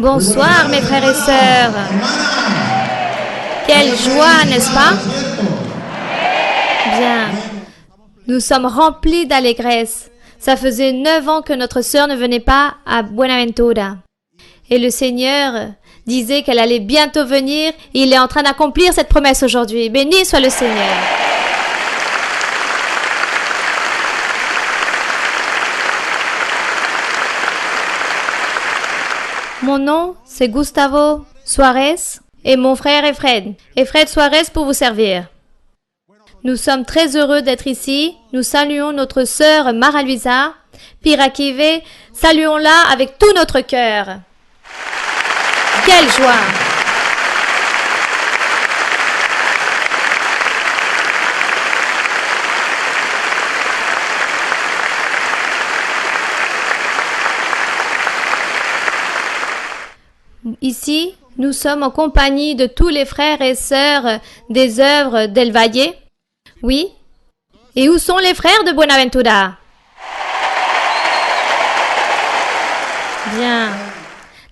Bonsoir mes frères et sœurs. Quelle joie, n'est-ce pas? Bien. Nous sommes remplis d'allégresse. Ça faisait 9 ans que notre sœur ne venait pas à Buenaventura. Et le Seigneur disait qu'elle allait bientôt venir et il est en train d'accomplir cette promesse aujourd'hui. Béni soit le Seigneur. Mon nom, c'est Gustavo Suarez et mon frère est Fred. Et Fred Suarez pour vous servir. Nous sommes très heureux d'être ici. Nous saluons notre sœur Mara Luisa Pirakive. Saluons-la avec tout notre cœur. Quelle joie! Ici, nous sommes en compagnie de tous les frères et sœurs des œuvres d'El Valle. Oui. Et où sont les frères de Buenaventura? Bien.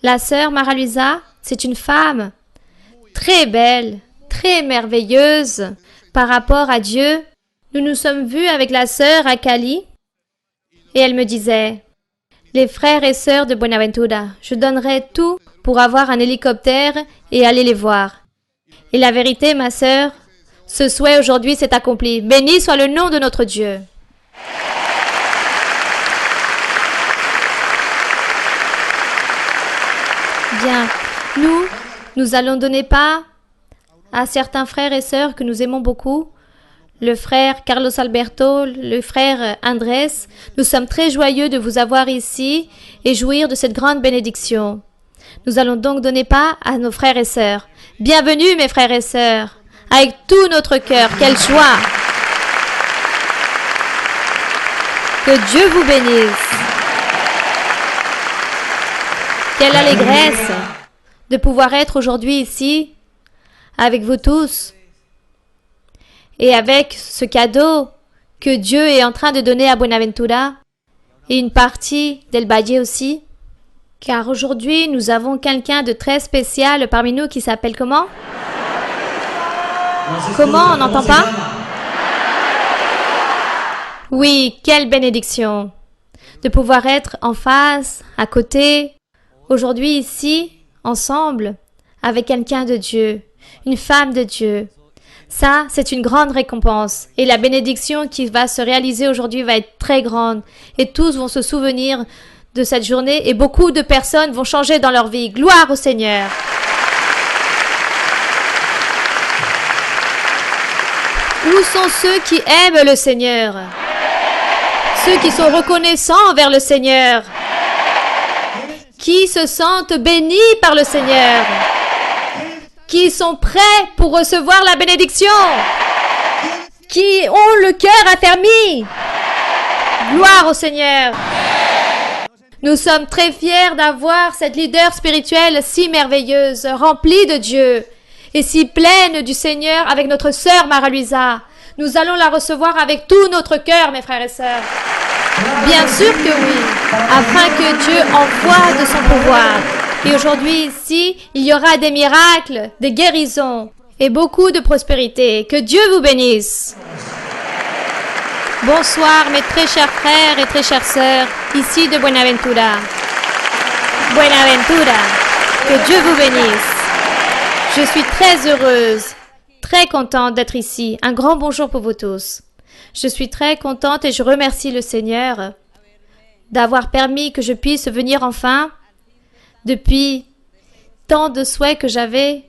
La sœur Mara Luisa, c'est une femme très belle, très merveilleuse par rapport à Dieu. Nous nous sommes vus avec la sœur à Cali et elle me disait, les frères et sœurs de Buenaventura, je donnerai tout pour avoir un hélicoptère et aller les voir. Et la vérité, ma sœur, ce souhait aujourd'hui s'est accompli. Béni soit le nom de notre Dieu. Bien, nous allons donner part à certains frères et sœurs que nous aimons beaucoup. Le frère Carlos Alberto, le frère Andrés. Nous sommes très joyeux de vous avoir ici et jouir de cette grande bénédiction. Nous allons donc donner part à nos frères et sœurs. Bienvenue mes frères et sœurs, avec tout notre cœur. Quelle joie! Que Dieu vous bénisse. Quelle allégresse de pouvoir être aujourd'hui ici avec vous tous et avec ce cadeau que Dieu est en train de donner à Buenaventura et une partie d'El Valle aussi. Car aujourd'hui, nous avons quelqu'un de très spécial parmi nous qui s'appelle comment? Comment? On n'entend pas? Oui, quelle bénédiction de pouvoir être en face, à côté, aujourd'hui ici, ensemble, avec quelqu'un de Dieu, une femme de Dieu. Ça, c'est une grande récompense. Et la bénédiction qui va se réaliser aujourd'hui va être très grande. Et tous vont se souvenir de cette journée et beaucoup de personnes vont changer dans leur vie. Gloire au Seigneur. Où sont ceux qui aiment le Seigneur? Ceux qui sont reconnaissants envers le Seigneur? Qui se sentent bénis par le Seigneur? Qui sont prêts pour recevoir la bénédiction? Qui ont le cœur affermi? Gloire au Seigneur. Nous sommes très fiers d'avoir cette leader spirituelle si merveilleuse, remplie de Dieu et si pleine du Seigneur avec notre sœur Mara Luisa. Nous allons la recevoir avec tout notre cœur, mes frères et sœurs. Bien sûr que oui, afin que Dieu envoie de son pouvoir. Et aujourd'hui, ici, il y aura des miracles, des guérisons et beaucoup de prospérité. Que Dieu vous bénisse. Bonsoir, mes très chers frères et très chères sœurs, ici de Buenaventura. Buenaventura, que Dieu vous bénisse. Je suis très heureuse, très contente d'être ici. Un grand bonjour pour vous tous. Je suis très contente et je remercie le Seigneur d'avoir permis que je puisse venir enfin depuis tant de souhaits que j'avais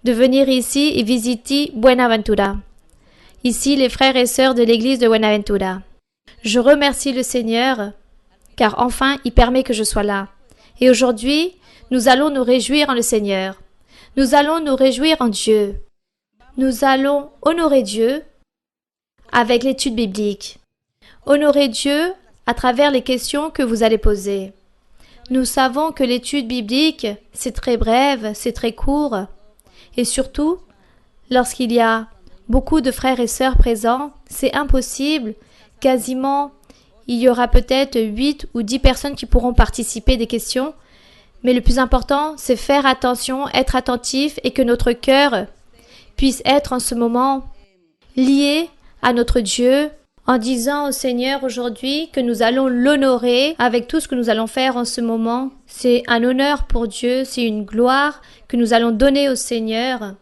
de venir ici et visiter Buenaventura. Ici, les frères et sœurs de l'église de Buenaventura. Je remercie le Seigneur, car enfin, il permet que je sois là. Et aujourd'hui, nous allons nous réjouir en le Seigneur. Nous allons nous réjouir en Dieu. Nous allons honorer Dieu avec l'étude biblique. Honorer Dieu à travers les questions que vous allez poser. Nous savons que l'étude biblique, c'est très brève, c'est très court. Et surtout, lorsqu'il y a beaucoup de frères et sœurs présents, c'est impossible. Quasiment, il y aura peut-être 8 ou 10 personnes qui pourront participer des questions. Mais le plus important, c'est faire attention, être attentif et que notre cœur puisse être en ce moment lié à notre Dieu en disant au Seigneur aujourd'hui que nous allons l'honorer avec tout ce que nous allons faire en ce moment. C'est un honneur pour Dieu, c'est une gloire que nous allons donner au Seigneur.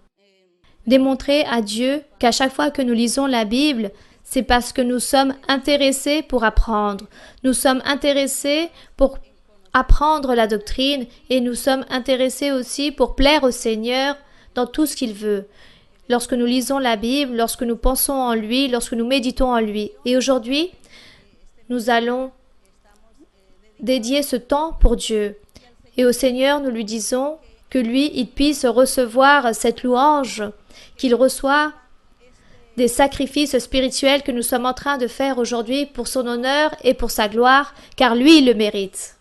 Démontrer à Dieu qu'à chaque fois que nous lisons la Bible, c'est parce que nous sommes intéressés pour apprendre. Nous sommes intéressés pour apprendre la doctrine et nous sommes intéressés aussi pour plaire au Seigneur dans tout ce qu'il veut. Lorsque nous lisons la Bible, lorsque nous pensons en lui, lorsque nous méditons en lui. Et aujourd'hui, nous allons dédier ce temps pour Dieu. Et au Seigneur, nous lui disons que lui, il puisse recevoir cette louange, qu'il reçoit des sacrifices spirituels que nous sommes en train de faire aujourd'hui pour son honneur et pour sa gloire, car lui, il le mérite.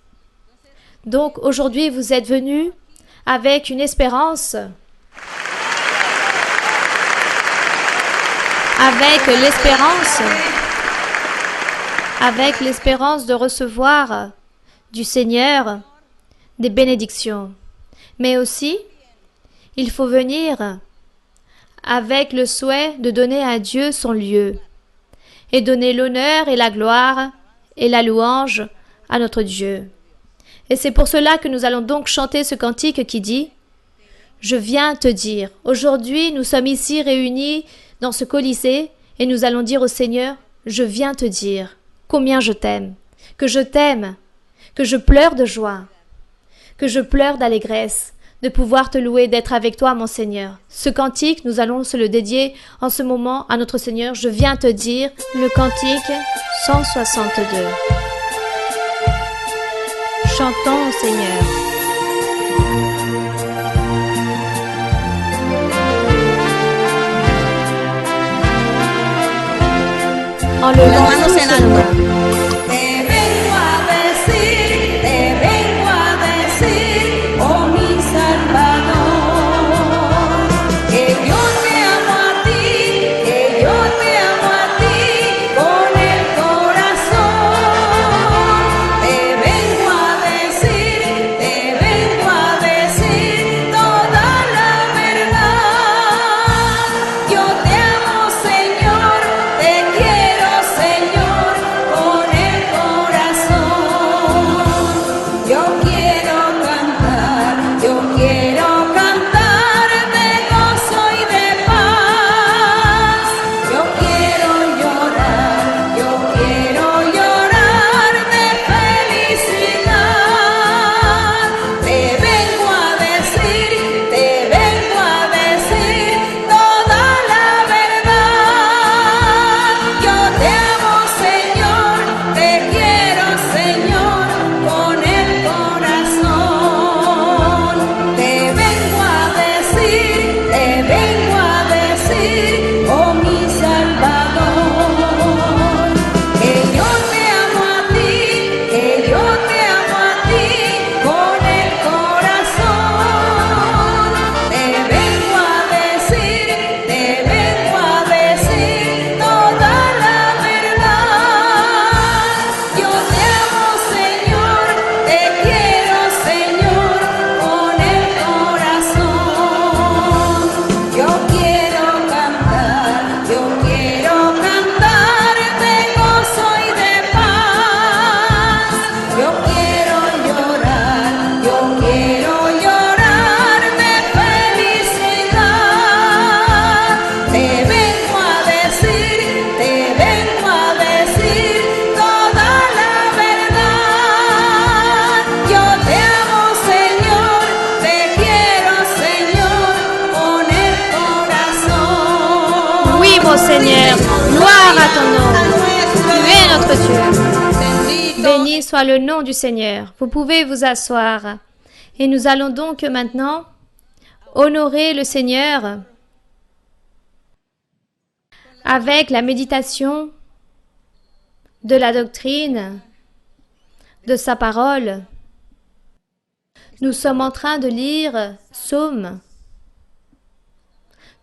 Donc aujourd'hui, vous êtes venus avec une espérance, avec l'espérance de recevoir du Seigneur des bénédictions. Mais aussi, il faut venir avec le souhait de donner à Dieu son lieu et donner l'honneur et la gloire et la louange à notre Dieu. Et c'est pour cela que nous allons donc chanter ce cantique qui dit « Je viens te dire ». Aujourd'hui, nous sommes ici réunis dans ce Colisée et nous allons dire au Seigneur « Je viens te dire combien je t'aime, que je pleure de joie, que je pleure d'allégresse, de pouvoir te louer, d'être avec toi, mon Seigneur. » Ce cantique, nous allons se le dédier en ce moment à notre Seigneur. Je viens te dire le cantique 162. Chantons au Seigneur. En le lançant son nom. Seigneur, gloire à ton nom. Tu es notre Dieu. Béni soit le nom du Seigneur. Vous pouvez vous asseoir. Et nous allons donc maintenant honorer le Seigneur avec la méditation de la doctrine, de sa parole. Nous sommes en train de lire Psaume.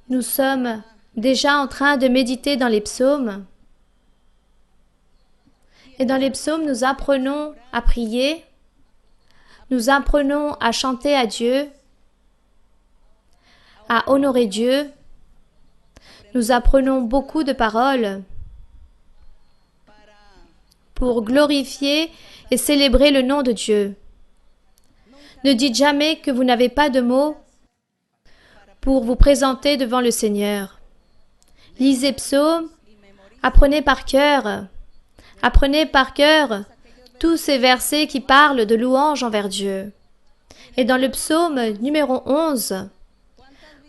Nous sommes déjà en train de méditer dans les psaumes. Et dans les psaumes, nous apprenons à prier. nous apprenons à chanter à Dieu, à honorer Dieu. Nous apprenons beaucoup de paroles pour glorifier et célébrer le nom de Dieu. Ne dites jamais que vous n'avez pas de mots pour vous présenter devant le Seigneur. Lisez psaumes, apprenez par cœur tous ces versets qui parlent de louange envers Dieu. Et dans le psaume numéro 11,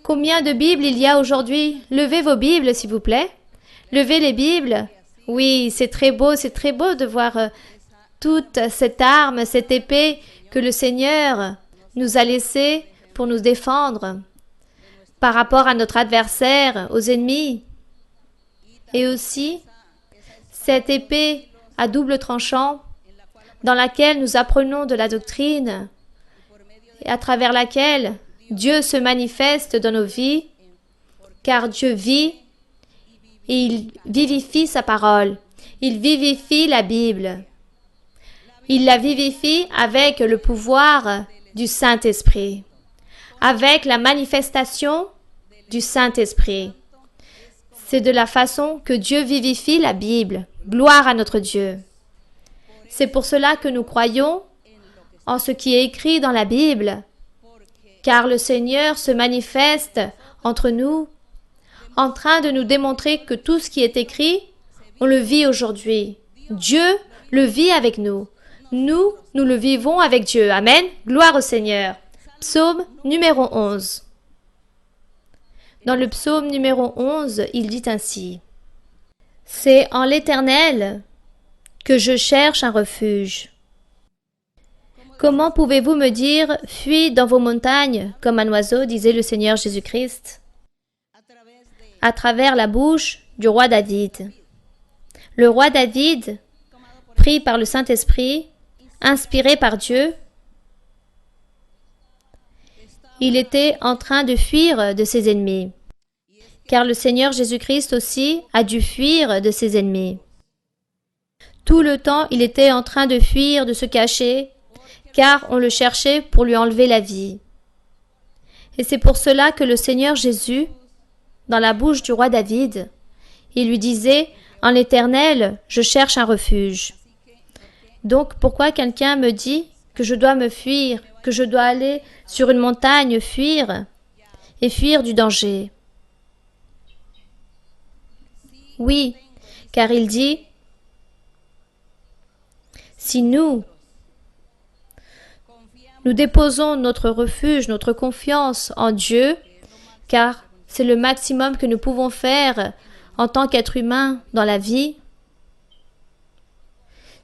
combien de Bibles il y a aujourd'hui? Levez vos Bibles, s'il vous plaît. Levez les Bibles. Oui, c'est très beau de voir toute cette arme, cette épée que le Seigneur nous a laissée pour nous défendre par rapport à notre adversaire, aux ennemis. Et aussi, cette épée à double tranchant dans laquelle nous apprenons de la doctrine et à travers laquelle Dieu se manifeste dans nos vies, car Dieu vit et il vivifie sa parole. Il vivifie la Bible. Il la vivifie avec le pouvoir du Saint-Esprit, avec la manifestation du Saint-Esprit. C'est de la façon que Dieu vivifie la Bible. Gloire à notre Dieu. C'est pour cela que nous croyons en ce qui est écrit dans la Bible, car le Seigneur se manifeste entre nous, en train de nous démontrer que tout ce qui est écrit, on le vit aujourd'hui. Dieu le vit avec nous. Nous le vivons avec Dieu. Amen. Gloire au Seigneur. Psaume numéro 11. Dans le psaume numéro 11, il dit ainsi: « C'est en l'Éternel que je cherche un refuge. » Comment pouvez-vous me dire « Fuis dans vos montagnes comme un oiseau » disait le Seigneur Jésus-Christ, à travers la bouche du roi David. Le roi David, pris par le Saint-Esprit, inspiré par Dieu, il était en train de fuir de ses ennemis, car le Seigneur Jésus-Christ aussi a dû fuir de ses ennemis. Tout le temps, il était en train de fuir, de se cacher, car on le cherchait pour lui enlever la vie. Et c'est pour cela que le Seigneur Jésus, dans la bouche du roi David, il lui disait « En l'Éternel, je cherche un refuge ». Donc, pourquoi quelqu'un me dit que je dois me fuir, que je dois aller sur une montagne fuir et fuir du danger? Oui, car il dit « Si nous déposons notre refuge, notre confiance en Dieu, car c'est le maximum que nous pouvons faire en tant qu'être humain dans la vie.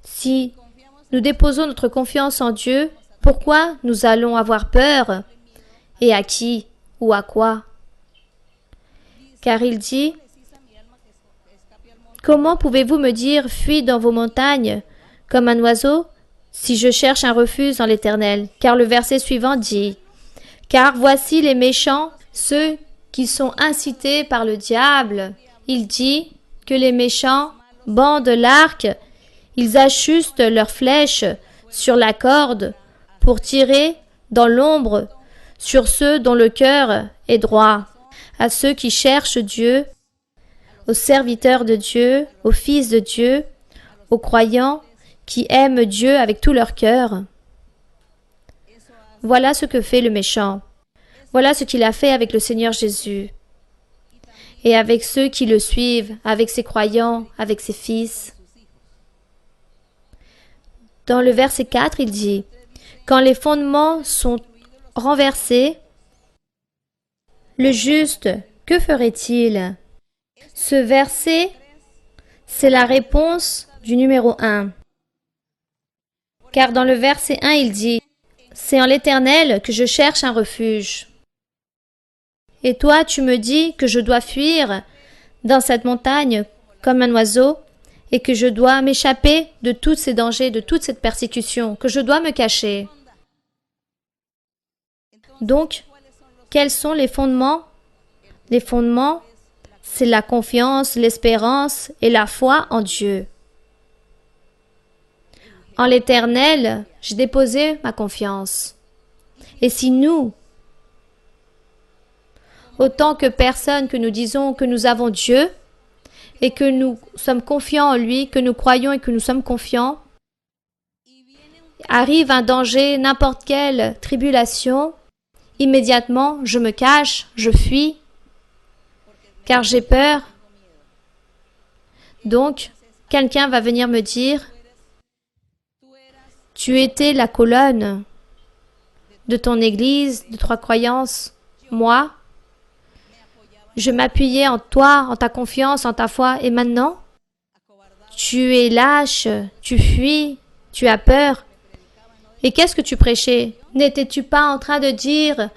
Si nous déposons notre confiance en Dieu, pourquoi nous allons avoir peur? Et à qui ou à quoi? Car il dit « Comment pouvez-vous me dire « Fuis dans vos montagnes » comme un oiseau si je cherche un refuge en l'Éternel » Car le verset suivant dit « Car voici les méchants, ceux qui sont incités par le diable. » Il dit que les méchants bandent l'arc, ils ajustent leurs flèches sur la corde pour tirer dans l'ombre sur ceux dont le cœur est droit, à ceux qui cherchent Dieu, aux serviteurs de Dieu, aux fils de Dieu, aux croyants qui aiment Dieu avec tout leur cœur. Voilà ce que fait le méchant. Voilà ce qu'il a fait avec le Seigneur Jésus et avec ceux qui le suivent, avec ses croyants, avec ses fils. Dans le verset 4, il dit « Quand les fondements sont renversés, le juste, que ferait-il » Ce verset, c'est la réponse du numéro 1. Car dans le verset 1, il dit « C'est en l'Éternel que je cherche un refuge. » Et toi, tu me dis que je dois fuir dans cette montagne comme un oiseau et que je dois m'échapper de tous ces dangers, de toute cette persécution, que je dois me cacher. Donc, quels sont les fondements? Les fondements, c'est la confiance, l'espérance et la foi en Dieu. En l'Éternel, j'ai déposé ma confiance. Et si nous, autant que personne que nous disons que nous avons Dieu et que nous sommes confiants en lui, que nous croyons et que nous sommes confiants, arrive un danger, n'importe quelle tribulation, immédiatement je me cache, je fuis, car j'ai peur. Donc, quelqu'un va venir me dire, tu étais la colonne de ton église, de ta croyance, moi, je m'appuyais en toi, en ta confiance, en ta foi, et maintenant, tu es lâche, tu fuis, tu as peur. Et qu'est-ce que tu prêchais? N'étais-tu pas en train de dire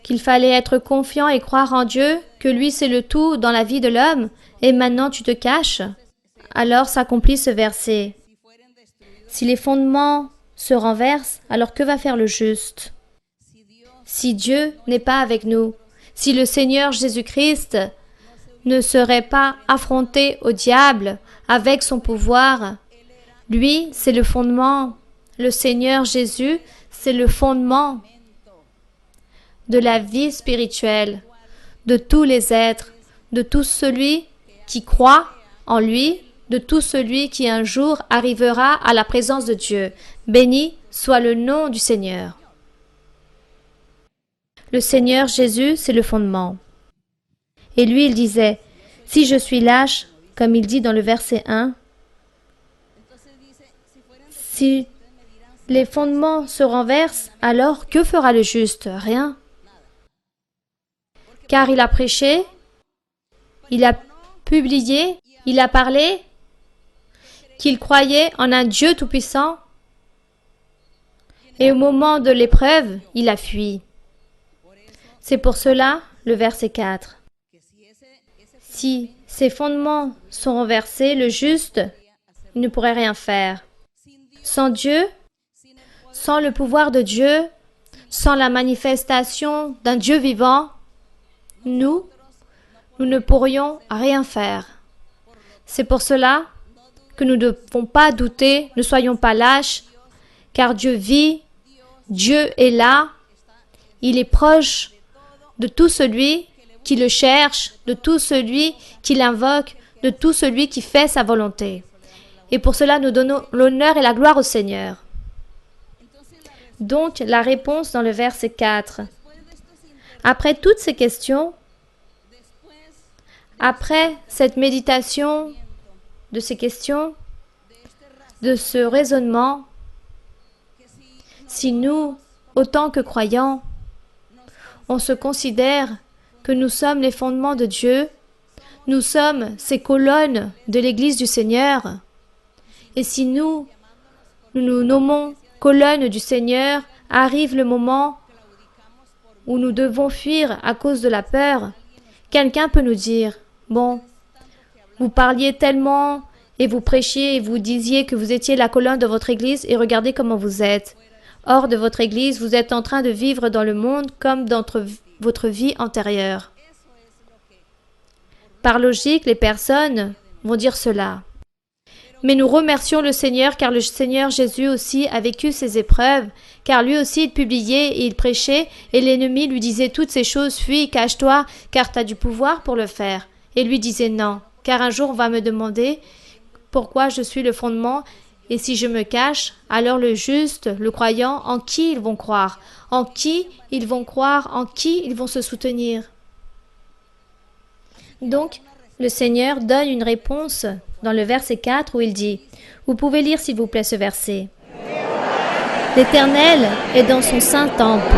qu'il fallait être confiant et croire en Dieu, que lui c'est le tout dans la vie de l'homme, et maintenant tu te caches? Alors s'accomplit ce verset. Si les fondements se renversent, alors que va faire le juste? Si Dieu n'est pas avec nous, si le Seigneur Jésus-Christ ne serait pas affronté au diable avec son pouvoir, lui, c'est le fondement. Le Seigneur Jésus, c'est le fondement de la vie spirituelle, de tous les êtres, de tout celui qui croit en lui, de tout celui qui un jour arrivera à la présence de Dieu. Béni soit le nom du Seigneur. Le Seigneur Jésus, c'est le fondement. Et lui, il disait, si je suis lâche, comme il dit dans le verset 1, si les fondements se renversent, alors que fera le juste? Rien. Car il a prêché, il a publié, il a parlé qu'il croyait en un Dieu tout-puissant. Et au moment de l'épreuve, il a fui. C'est pour cela, le verset 4. Si ces fondements sont renversés, le juste, il ne pourrait rien faire. Sans Dieu, sans le pouvoir de Dieu, sans la manifestation d'un Dieu vivant, nous ne pourrions rien faire. C'est pour cela que nous ne devons pas douter, ne soyons pas lâches, car Dieu vit, Dieu est là, il est proche de tout celui qui le cherche, de tout celui qui l'invoque, de tout celui qui fait sa volonté. Et pour cela, nous donnons l'honneur et la gloire au Seigneur. Donc, la réponse dans le verset 4. Après toutes ces questions, après cette méditation de ces questions, de ce raisonnement, si nous, autant que croyants, on se considère que nous sommes les fondements de Dieu, nous sommes ces colonnes de l'Église du Seigneur, et si nous nous nommons colonnes du Seigneur, arrive le moment où nous devons fuir à cause de la peur, quelqu'un peut nous dire, bon, vous parliez tellement et vous prêchiez et vous disiez que vous étiez la colonne de votre Église et regardez comment vous êtes. Hors de votre Église, vous êtes en train de vivre dans le monde comme dans votre vie antérieure. Par logique, les personnes vont dire cela. Mais nous remercions le Seigneur car le Seigneur Jésus aussi a vécu ces épreuves, car lui aussi il publiait et il prêchait et l'ennemi lui disait toutes ces choses, fuis, cache-toi, car tu as du pouvoir pour le faire. Et lui disait non, car un jour on va me demander pourquoi je suis le fondement et si je me cache, alors le juste, le croyant, en qui ils vont croire? En qui ils vont croire? En qui ils vont se soutenir? Donc, le Seigneur donne une réponse dans le verset 4 où il dit, vous pouvez lire s'il vous plaît ce verset. L'Éternel est dans son saint temple.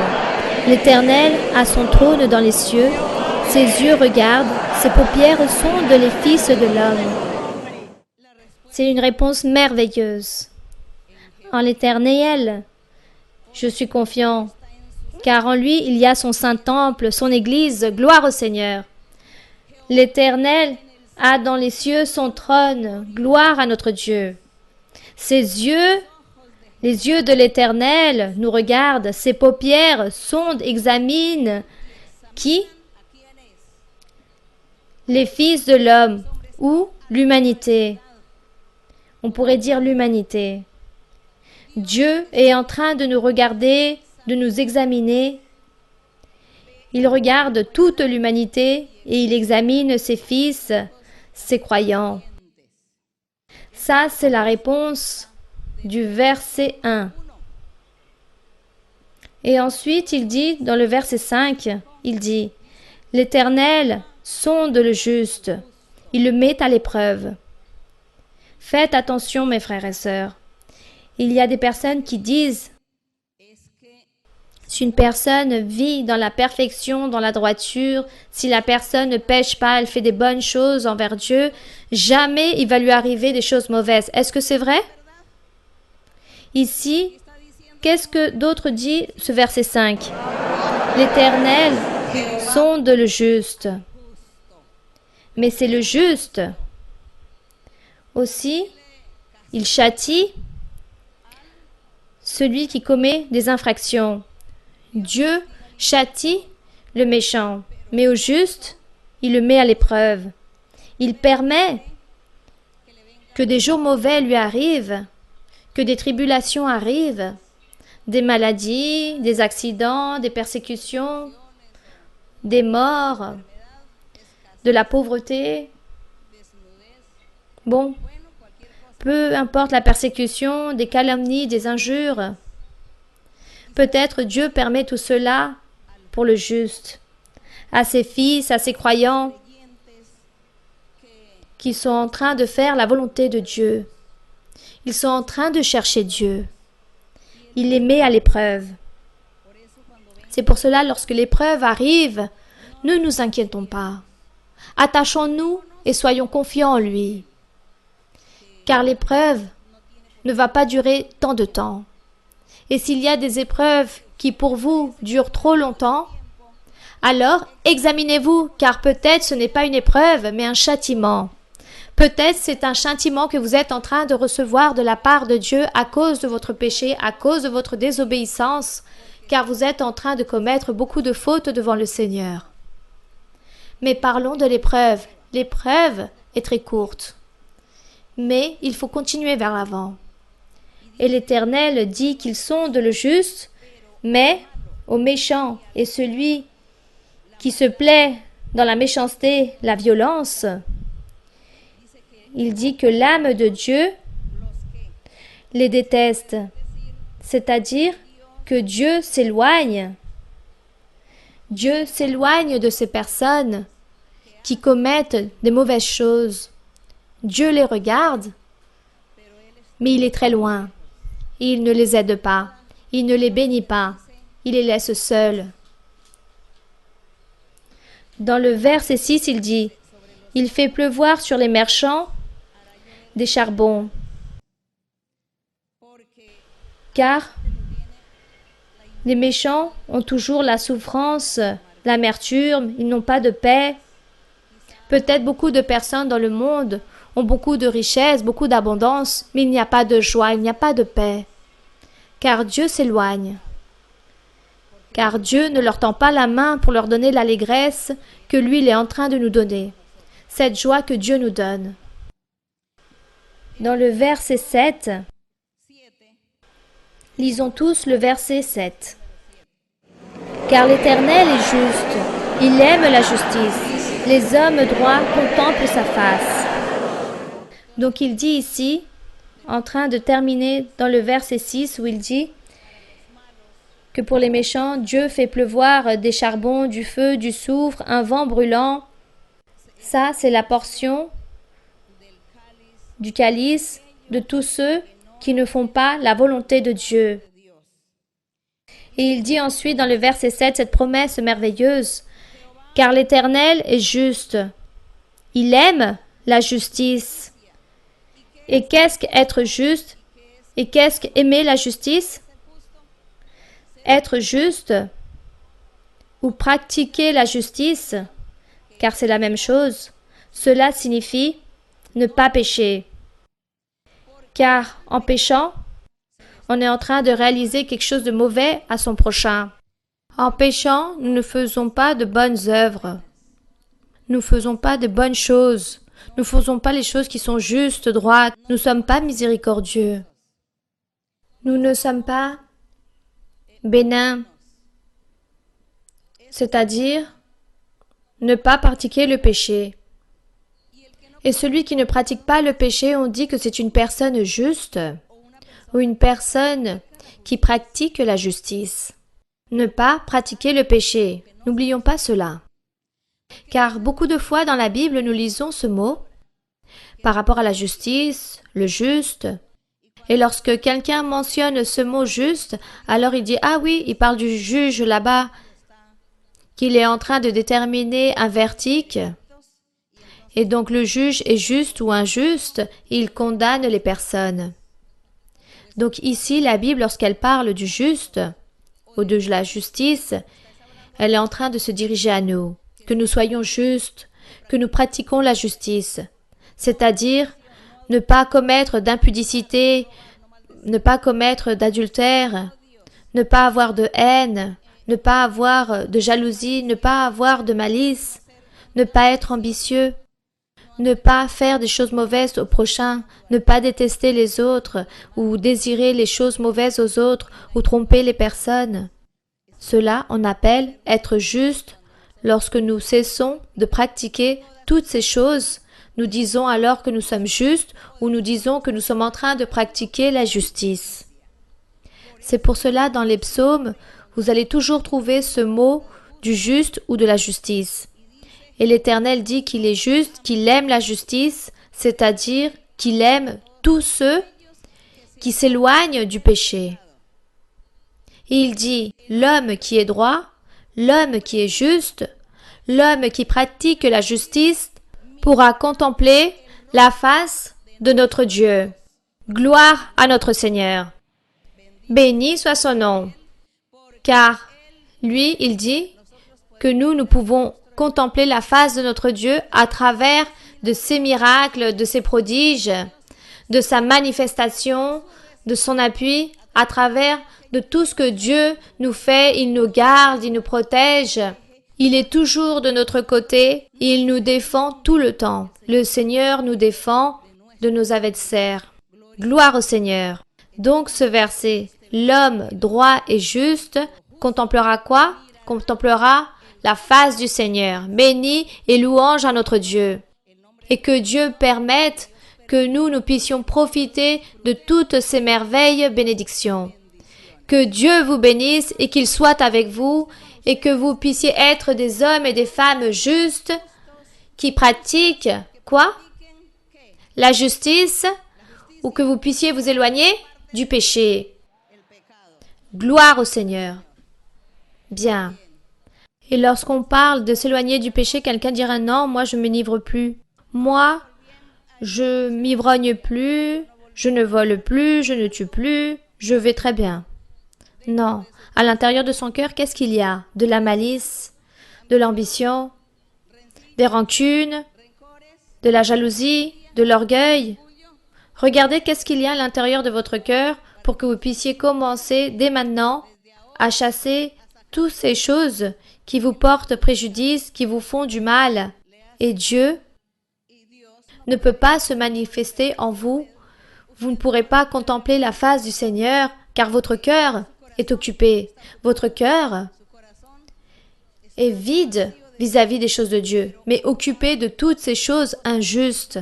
L'Éternel a son trône dans les cieux. Ses yeux regardent, ses paupières sondent les fils de l'homme. C'est une réponse merveilleuse. En l'Éternel, je suis confiant, car en lui il y a son saint temple, son église, gloire au Seigneur. L'Éternel a dans les cieux son trône, gloire à notre Dieu. Ses yeux, les yeux de l'Éternel nous regardent, ses paupières sondent, examinent. Qui? Les fils de l'homme ou l'humanité. On pourrait dire l'humanité. Dieu est en train de nous regarder, de nous examiner. Il regarde toute l'humanité et il examine ses fils, ses croyants. Ça, c'est la réponse du verset 1. Et ensuite, il dit, dans le verset 5, il dit, « L'Éternel sonde le juste, il le met à l'épreuve. » Faites attention, mes frères et sœurs. Il y a des personnes qui disent, si une personne vit dans la perfection, dans la droiture, si la personne ne pêche pas, elle fait des bonnes choses envers Dieu, jamais il va lui arriver des choses mauvaises. Est-ce que c'est vrai? Ici, qu'est-ce que d'autre dit ce verset 5? L'Éternel sonde le juste. Mais c'est le juste. Aussi, il châtie celui qui commet des infractions. Dieu châtie le méchant, mais au juste, il le met à l'épreuve. Il permet que des jours mauvais lui arrivent, que des tribulations arrivent, des maladies, des accidents, des persécutions, des morts, de la pauvreté. Bon, peu importe la persécution, des calomnies, des injures. Peut-être Dieu permet tout cela pour le juste, à ses fils, à ses croyants qui sont en train de faire la volonté de Dieu. Ils sont en train de chercher Dieu. Il les met à l'épreuve. C'est pour cela, lorsque l'épreuve arrive, ne nous inquiétons pas. Attachons-nous et soyons confiants en lui. Car l'épreuve ne va pas durer tant de temps. Et s'il y a des épreuves qui pour vous durent trop longtemps, alors examinez-vous, car peut-être ce n'est pas une épreuve, mais un châtiment. Peut-être c'est un châtiment que vous êtes en train de recevoir de la part de Dieu à cause de votre péché, à cause de votre désobéissance, car vous êtes en train de commettre beaucoup de fautes devant le Seigneur. Mais parlons de l'épreuve. L'épreuve est très courte. Mais il faut continuer vers l'avant. Et l'Éternel dit qu'il sonde le juste, mais au méchant et celui qui se plaît dans la méchanceté, la violence, il dit que l'âme de Dieu les déteste, c'est-à-dire que Dieu s'éloigne. Dieu s'éloigne de ces personnes qui commettent des mauvaises choses. Dieu les regarde, mais il est très loin. Il ne les aide pas, il ne les bénit pas, il les laisse seuls. Dans le verset 6, il dit, « Il fait pleuvoir sur les méchants des charbons, car les méchants ont toujours la souffrance, l'amertume, ils n'ont pas de paix. Peut-être beaucoup de personnes dans le monde ont beaucoup de richesses, beaucoup d'abondance, mais il n'y a pas de joie, il n'y a pas de paix. Car Dieu s'éloigne. Car Dieu ne leur tend pas la main pour leur donner l'allégresse que lui, il est en train de nous donner. Cette joie que Dieu nous donne. Dans le verset 7, lisons tous le verset 7. Car l'Éternel est juste, il aime la justice, les hommes droits contemplent sa face. Donc il dit ici, en train de terminer dans le verset 6 où il dit que pour les méchants, Dieu fait pleuvoir des charbons, du feu, du soufre, un vent brûlant. Ça, c'est la portion du calice de tous ceux qui ne font pas la volonté de Dieu. Et il dit ensuite dans le verset 7 cette promesse merveilleuse, « Car l'Éternel est juste, il aime la justice. » Et qu'est-ce qu'être juste? Et qu'est-ce qu'aimer la justice? Être juste ou pratiquer la justice, car c'est la même chose, cela signifie ne pas pécher. Car en péchant, on est en train de réaliser quelque chose de mauvais à son prochain. En péchant, nous ne faisons pas de bonnes œuvres. Nous ne faisons pas de bonnes choses. Nous ne faisons pas les choses qui sont justes, droites. Nous ne sommes pas miséricordieux. Nous ne sommes pas bénins, c'est-à-dire ne pas pratiquer le péché. Et celui qui ne pratique pas le péché, on dit que c'est une personne juste ou une personne qui pratique la justice. Ne pas pratiquer le péché. N'oublions pas cela. Car beaucoup de fois dans la Bible, nous lisons ce mot par rapport à la justice, le juste. Et lorsque quelqu'un mentionne ce mot juste, alors il dit « Ah oui, il parle du juge là-bas, qu'il est en train de déterminer un verdict. Et donc le juge est juste ou injuste, il condamne les personnes. » Donc ici, la Bible, lorsqu'elle parle du juste ou de la justice, elle est en train de se diriger à nous, que nous soyons justes, que nous pratiquons la justice, c'est-à-dire ne pas commettre d'impudicité, ne pas commettre d'adultère, ne pas avoir de haine, ne pas avoir de jalousie, ne pas avoir de malice, ne pas être ambitieux, ne pas faire des choses mauvaises au prochain, ne pas détester les autres ou désirer les choses mauvaises aux autres ou tromper les personnes. Cela, on appelle être juste. Lorsque nous cessons de pratiquer toutes ces choses, nous disons alors que nous sommes justes ou nous disons que nous sommes en train de pratiquer la justice. C'est pour cela, dans les psaumes, vous allez toujours trouver ce mot du juste ou de la justice. Et l'Éternel dit qu'il est juste, qu'il aime la justice, c'est-à-dire qu'il aime tous ceux qui s'éloignent du péché. Et il dit, l'homme qui est droit, l'homme qui est juste, l'homme qui pratique la justice pourra contempler la face de notre Dieu. Gloire à notre Seigneur. Béni soit son nom. Car lui, il dit que nous pouvons contempler la face de notre Dieu à travers de ses miracles, de ses prodiges, de sa manifestation, de son appui, à travers de tout ce que Dieu nous fait. Il nous garde, il nous protège. Il est toujours de notre côté, il nous défend tout le temps. Le Seigneur nous défend de nos adversaires. Gloire au Seigneur. Donc ce verset, l'homme droit et juste contemplera quoi? Contemplera la face du Seigneur. Béni et louange à notre Dieu. Et que Dieu permette que nous puissions profiter de toutes ces merveilles bénédictions. Que Dieu vous bénisse et qu'il soit avec vous et que vous puissiez être des hommes et des femmes justes qui pratiquent quoi? La justice, ou que vous puissiez vous éloigner du péché. Gloire au Seigneur. Bien. Et lorsqu'on parle de s'éloigner du péché, quelqu'un dira non, moi je ne m'enivre plus. Moi, je m'ivrogne plus, je ne vole plus, je ne tue plus, je vais très bien. Non. À l'intérieur de son cœur, qu'est-ce qu'il y a? De la malice, de l'ambition, des rancunes, de la jalousie, de l'orgueil. Regardez qu'est-ce qu'il y a à l'intérieur de votre cœur pour que vous puissiez commencer dès maintenant à chasser toutes ces choses qui vous portent préjudice, qui vous font du mal. Et Dieu ne peut pas se manifester en vous. Vous ne pourrez pas contempler la face du Seigneur car votre cœur est occupé. Votre cœur est vide vis-à-vis des choses de Dieu, mais occupé de toutes ces choses injustes.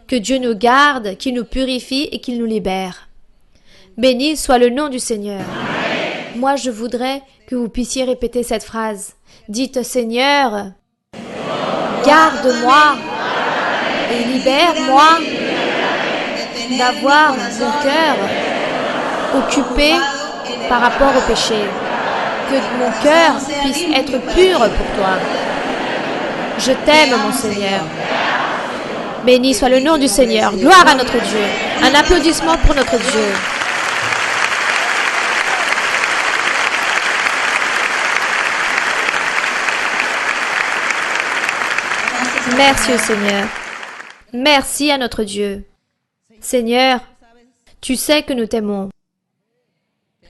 Que Dieu nous garde, qu'il nous purifie et qu'il nous libère. Béni soit le nom du Seigneur. Moi, je voudrais que vous puissiez répéter cette phrase. Dites, Seigneur, garde-moi et libère-moi d'avoir mon cœur occupé par rapport au péché. Que mon cœur puisse être pur pour toi. Je t'aime, mon Seigneur. Béni soit le nom du Seigneur. Gloire à notre Dieu. Un applaudissement pour notre Dieu. Merci au Seigneur. Merci à notre Dieu. Seigneur, tu sais que nous t'aimons.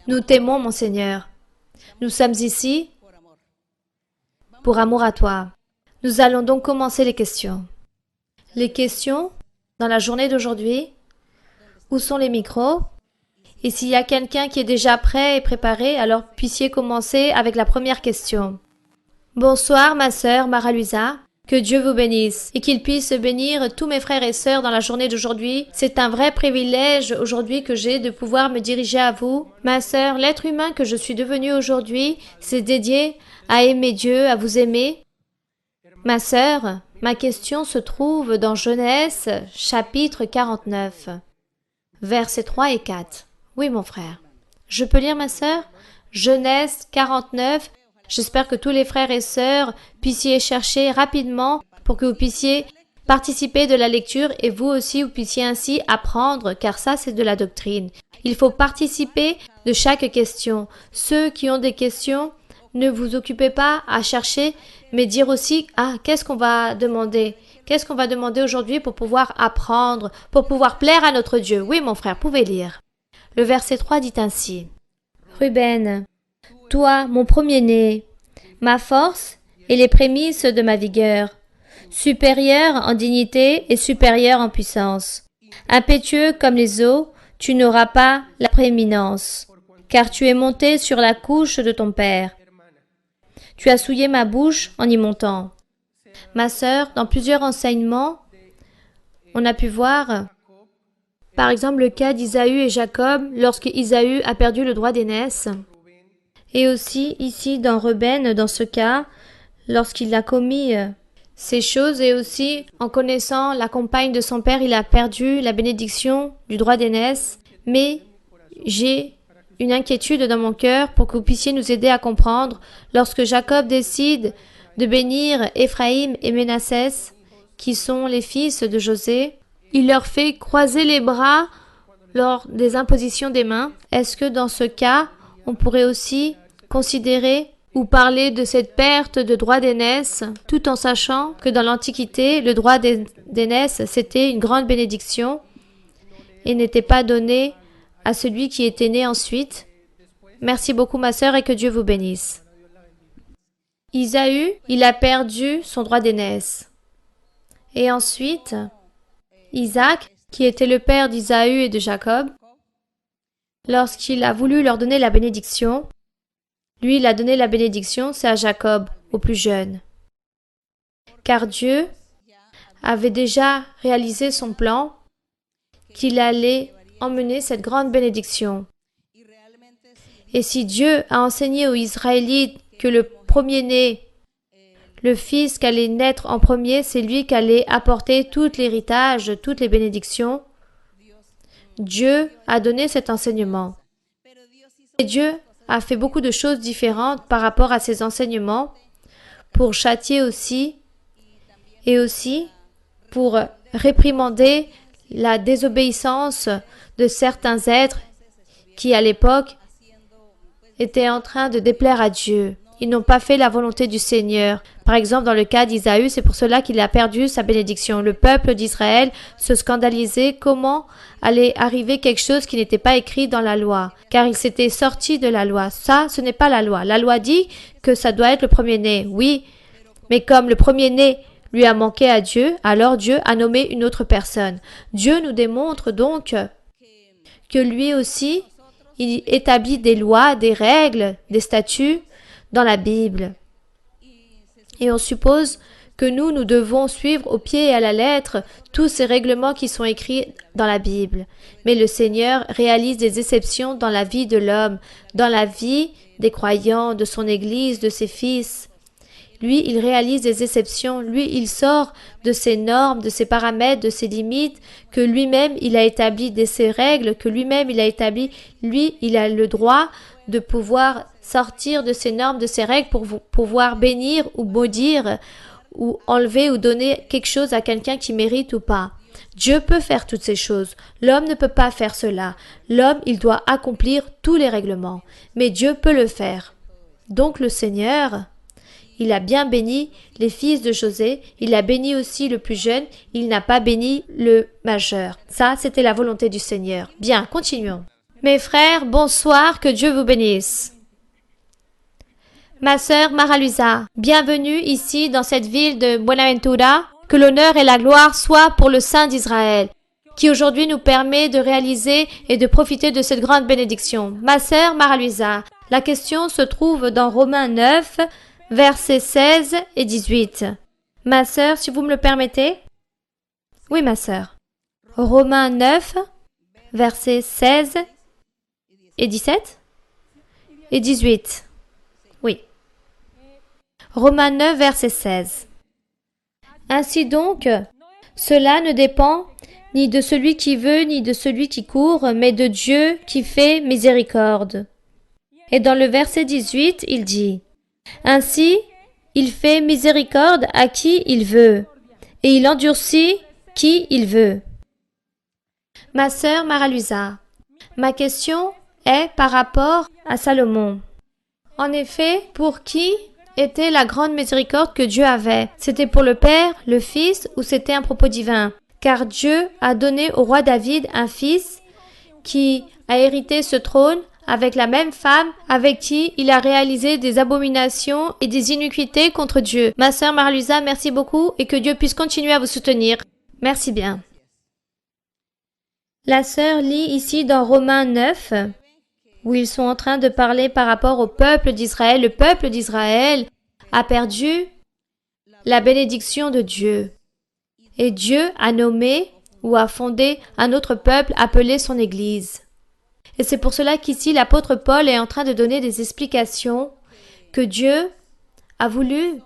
Nous t'aimons, mon Seigneur. Nous sommes ici pour amour à toi. Nous allons donc commencer les questions. Les questions dans la journée d'aujourd'hui. Où sont les micros? Et s'il y a quelqu'un qui est déjà prêt et préparé, alors puissiez commencer avec la première question. Bonsoir ma sœur Mara Luisa. Que Dieu vous bénisse et qu'il puisse bénir tous mes frères et sœurs dans la journée d'aujourd'hui. C'est un vrai privilège aujourd'hui que j'ai de pouvoir me diriger à vous. Ma sœur, l'être humain que je suis devenu aujourd'hui, c'est dédié à aimer Dieu, à vous aimer. Ma sœur, ma question se trouve dans Genèse, chapitre 49, versets 3 et 4. Oui, mon frère. Je peux lire, ma sœur? Genèse 49. J'espère que tous les frères et sœurs puissiez chercher rapidement pour que vous puissiez participer de la lecture et vous aussi vous puissiez ainsi apprendre, car ça c'est de la doctrine. Il faut participer de chaque question. Ceux qui ont des questions, ne vous occupez pas à chercher, mais dire aussi, qu'est-ce qu'on va demander? Qu'est-ce qu'on va demander aujourd'hui pour pouvoir apprendre, pour pouvoir plaire à notre Dieu? Oui, mon frère, pouvez lire. Le verset 3 dit ainsi. Ruben, toi, mon premier-né, ma force et les prémices de ma vigueur, supérieur en dignité et supérieur en puissance. Impétueux comme les eaux, tu n'auras pas la prééminence, car tu es monté sur la couche de ton père. Tu as souillé ma bouche en y montant. Ma sœur, dans plusieurs enseignements, on a pu voir, par exemple, le cas d'Isaü et Jacob lorsque Isaü a perdu le droit d'aînesse. Et aussi, ici, dans Ruben, dans ce cas, lorsqu'il a commis ces choses, et aussi, en connaissant la compagne de son père, il a perdu la bénédiction du droit d'aînesse. Mais j'ai une inquiétude dans mon cœur pour que vous puissiez nous aider à comprendre. Lorsque Jacob décide de bénir Éphraïm et Ménassès, qui sont les fils de José, il leur fait croiser les bras lors des impositions des mains. Est-ce que dans ce cas, on pourrait aussi considérer ou parler de cette perte de droit d'aînesse, tout en sachant que dans l'Antiquité, le droit d'aînesse, c'était une grande bénédiction et n'était pas donné à celui qui était né ensuite. Merci beaucoup, ma sœur, et que Dieu vous bénisse. Isaü, il a perdu son droit d'aînesse. Et ensuite, Isaac, qui était le père d'Isaü et de Jacob, lorsqu'il a voulu leur donner la bénédiction, lui, il a donné la bénédiction, c'est à Jacob, au plus jeune. Car Dieu avait déjà réalisé son plan qu'il allait emmener cette grande bénédiction. Et si Dieu a enseigné aux Israélites que le premier-né, le fils qui allait naître en premier, c'est lui qui allait apporter tout l'héritage, toutes les bénédictions, Dieu a donné cet enseignement. Et Dieu a fait beaucoup de choses différentes par rapport à ces enseignements pour châtier aussi et aussi pour réprimander la désobéissance de certains êtres qui, à l'époque, étaient en train de déplaire à Dieu. Ils n'ont pas fait la volonté du Seigneur. Par exemple, dans le cas d'Isaü, c'est pour cela qu'il a perdu sa bénédiction. Le peuple d'Israël se scandalisait comment allait arriver quelque chose qui n'était pas écrit dans la loi, car il s'était sorti de la loi. Ça, ce n'est pas la loi. La loi dit que ça doit être le premier-né, oui, mais comme le premier-né lui a manqué à Dieu, alors Dieu a nommé une autre personne. Dieu nous démontre donc que lui aussi, il établit des lois, des règles, des statuts dans la Bible. Et on suppose que nous devons suivre au pied et à la lettre tous ces règlements qui sont écrits dans la Bible. Mais le Seigneur réalise des exceptions dans la vie de l'homme, dans la vie des croyants, de son Église, de ses fils. Lui, il réalise des exceptions. Lui, il sort de ses normes, de ses paramètres, de ses limites, que lui-même, il a établi de ses règles, que lui-même, il a établi. Lui, il a le droit de pouvoir sortir de ses normes, de ses règles pour pouvoir bénir ou maudire ou enlever ou donner quelque chose à quelqu'un qui mérite ou pas. Dieu peut faire toutes ces choses. L'homme ne peut pas faire cela. L'homme, il doit accomplir tous les règlements. Mais Dieu peut le faire. Donc le Seigneur, il a bien béni les fils de José, il a béni aussi le plus jeune, il n'a pas béni le majeur. Ça, c'était la volonté du Seigneur. Bien, continuons. Mes frères, bonsoir, que Dieu vous bénisse. Ma sœur Mara Luisa, bienvenue ici dans cette ville de Buenaventura. Que l'honneur et la gloire soient pour le Saint d'Israël. qui aujourd'hui nous permet de réaliser et de profiter de cette grande bénédiction. Ma sœur Mara-Luisa, la question se trouve dans Romains 9, versets 16 et 18. Ma sœur, si vous me le permettez? Oui, ma sœur. Romains 9, versets 16 et 17 et 18. Oui. Romains 9, verset 16. Ainsi donc, cela ne dépend ni de celui qui veut, ni de celui qui court, mais de Dieu qui fait miséricorde. Et dans le verset 18, il dit, « Ainsi, il fait miséricorde à qui il veut, et il endurcit qui il veut. » Ma sœur Mara-Luisa, ma question est par rapport à Salomon. En effet, pour qui était la grande miséricorde que Dieu avait? C'était pour le Père, le Fils, ou c'était un propos divin? Car Dieu a donné au roi David un fils qui a hérité ce trône avec la même femme avec qui il a réalisé des abominations et des iniquités contre Dieu. Ma sœur Mara-Luisa, merci beaucoup et que Dieu puisse continuer à vous soutenir. Merci bien. La sœur lit ici dans Romains 9, où ils sont en train de parler par rapport au peuple d'Israël. Le peuple d'Israël a perdu la bénédiction de Dieu. Et Dieu a nommé ou a fondé un autre peuple appelé son Église. Et c'est pour cela qu'ici l'apôtre Paul est en train de donner des explications que Dieu a voulu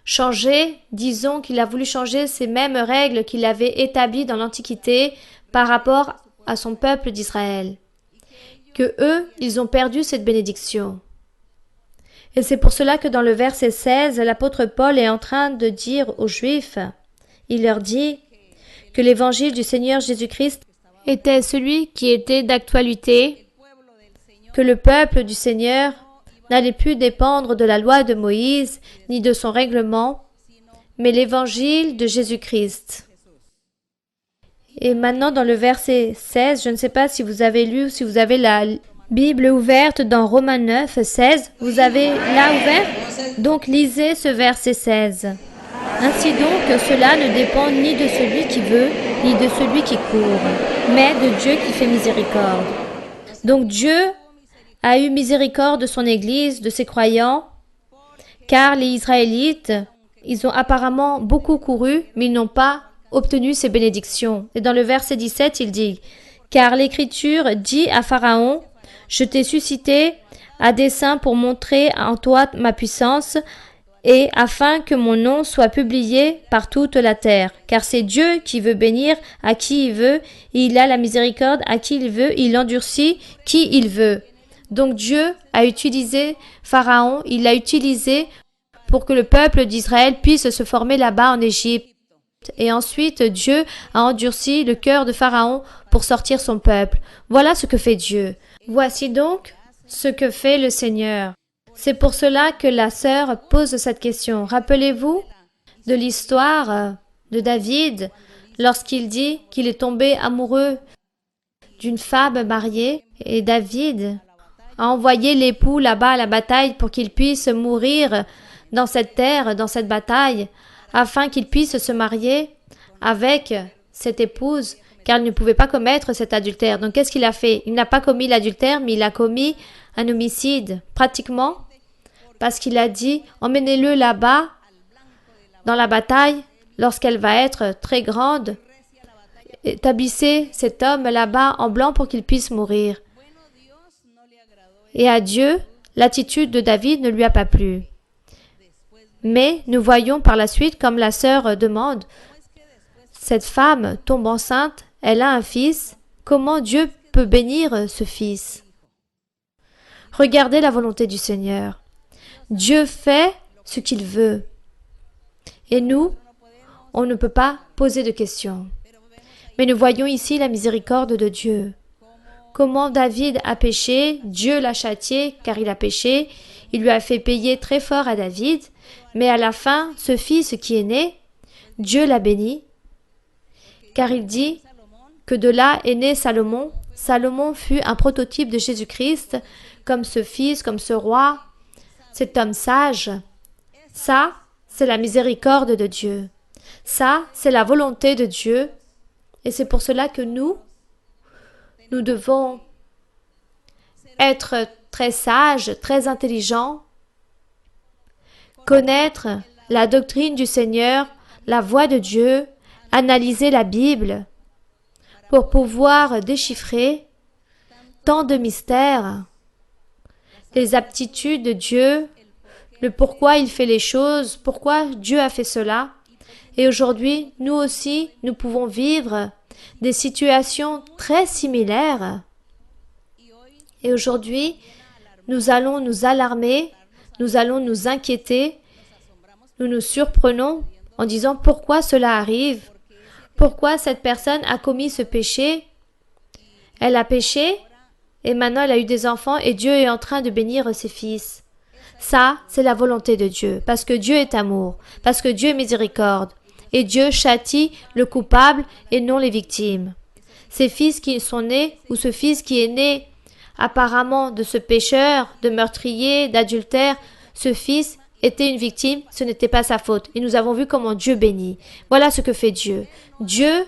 changer, disons qu'il a voulu changer ces mêmes règles qu'il avait établies dans l'Antiquité par rapport à son peuple d'Israël. Que eux, ils ont perdu cette bénédiction. Et c'est pour cela que dans le verset 16, l'apôtre Paul est en train de dire aux Juifs, il leur dit que l'évangile du Seigneur Jésus-Christ était celui qui était d'actualité, que le peuple du Seigneur n'allait plus dépendre de la loi de Moïse ni de son règlement, mais l'évangile de Jésus-Christ. Et maintenant dans le verset 16, je ne sais pas si vous avez lu ou si vous avez la Bible ouverte dans Romains 9, 16. Vous avez là ouvert? Donc lisez ce verset 16. Ainsi donc, cela ne dépend ni de celui qui veut, ni de celui qui court, mais de Dieu qui fait miséricorde. Donc Dieu a eu miséricorde de son Église, de ses croyants, car les Israélites, ils ont apparemment beaucoup couru, mais ils n'ont pas obtenu ces bénédictions. Et dans le verset 17, il dit, « Car l'Écriture dit à Pharaon, « Je t'ai suscité à dessein pour montrer en toi ma puissance, et afin que mon nom soit publié par toute la terre. Car c'est Dieu qui veut bénir à qui il veut, et il a la miséricorde à qui il veut, il endurcit qui il veut. » Donc Dieu a utilisé Pharaon, il l'a utilisé pour que le peuple d'Israël puisse se former là-bas en Égypte. Et ensuite, Dieu a endurci le cœur de Pharaon pour sortir son peuple. Voilà ce que fait Dieu. Voici donc ce que fait le Seigneur. C'est pour cela que la sœur pose cette question. Rappelez-vous de l'histoire de David lorsqu'il dit qu'il est tombé amoureux d'une femme mariée et David a envoyé l'époux là-bas à la bataille pour qu'il puisse mourir dans cette terre, dans cette bataille, afin qu'il puisse se marier avec cette épouse, car il ne pouvait pas commettre cet adultère. Donc qu'est-ce qu'il a fait? Il n'a pas commis l'adultère, mais il a commis un homicide, pratiquement, parce qu'il a dit « Emmenez-le là-bas, dans la bataille, lorsqu'elle va être très grande, établissez cet homme là-bas en blanc pour qu'il puisse mourir. » Et à Dieu, l'attitude de David ne lui a pas plu. Mais nous voyons par la suite, comme la sœur demande, cette femme tombe enceinte, elle a un fils, comment Dieu peut bénir ce fils? Regardez la volonté du Seigneur. Dieu fait ce qu'il veut. Et nous, on ne peut pas poser de questions. Mais nous voyons ici la miséricorde de Dieu. Comment David a péché, Dieu l'a châtié car il a péché, il lui a fait payer très fort à David, mais à la fin, ce fils qui est né, Dieu l'a béni, car il dit que de là est né Salomon. Salomon fut un prototype de Jésus-Christ, comme ce fils, comme ce roi, cet homme sage. Ça, c'est la miséricorde de Dieu. Ça, c'est la volonté de Dieu Et c'est pour cela que nous devons être très sages, très intelligents, connaître la doctrine du Seigneur, la voix de Dieu, analyser la Bible pour pouvoir déchiffrer tant de mystères, les aptitudes de Dieu, le pourquoi il fait les choses, pourquoi Dieu a fait cela. Et aujourd'hui, nous aussi, nous pouvons vivre des situations très similaires. Et aujourd'hui, nous allons nous alarmer, nous allons nous inquiéter, nous nous surprenons en disant pourquoi cela arrive, pourquoi cette personne a commis ce péché. Elle a péché et maintenant elle a eu des enfants et Dieu est en train de bénir ses fils. Ça, c'est la volonté de Dieu, parce que Dieu est amour, parce que Dieu est miséricorde. Et Dieu châtie le coupable et non les victimes. Ces fils qui sont nés, ou ce fils qui est né apparemment de ce pécheur, de meurtrier, d'adultère, ce fils était une victime, ce n'était pas sa faute. Et nous avons vu comment Dieu bénit. Voilà ce que fait Dieu. Dieu,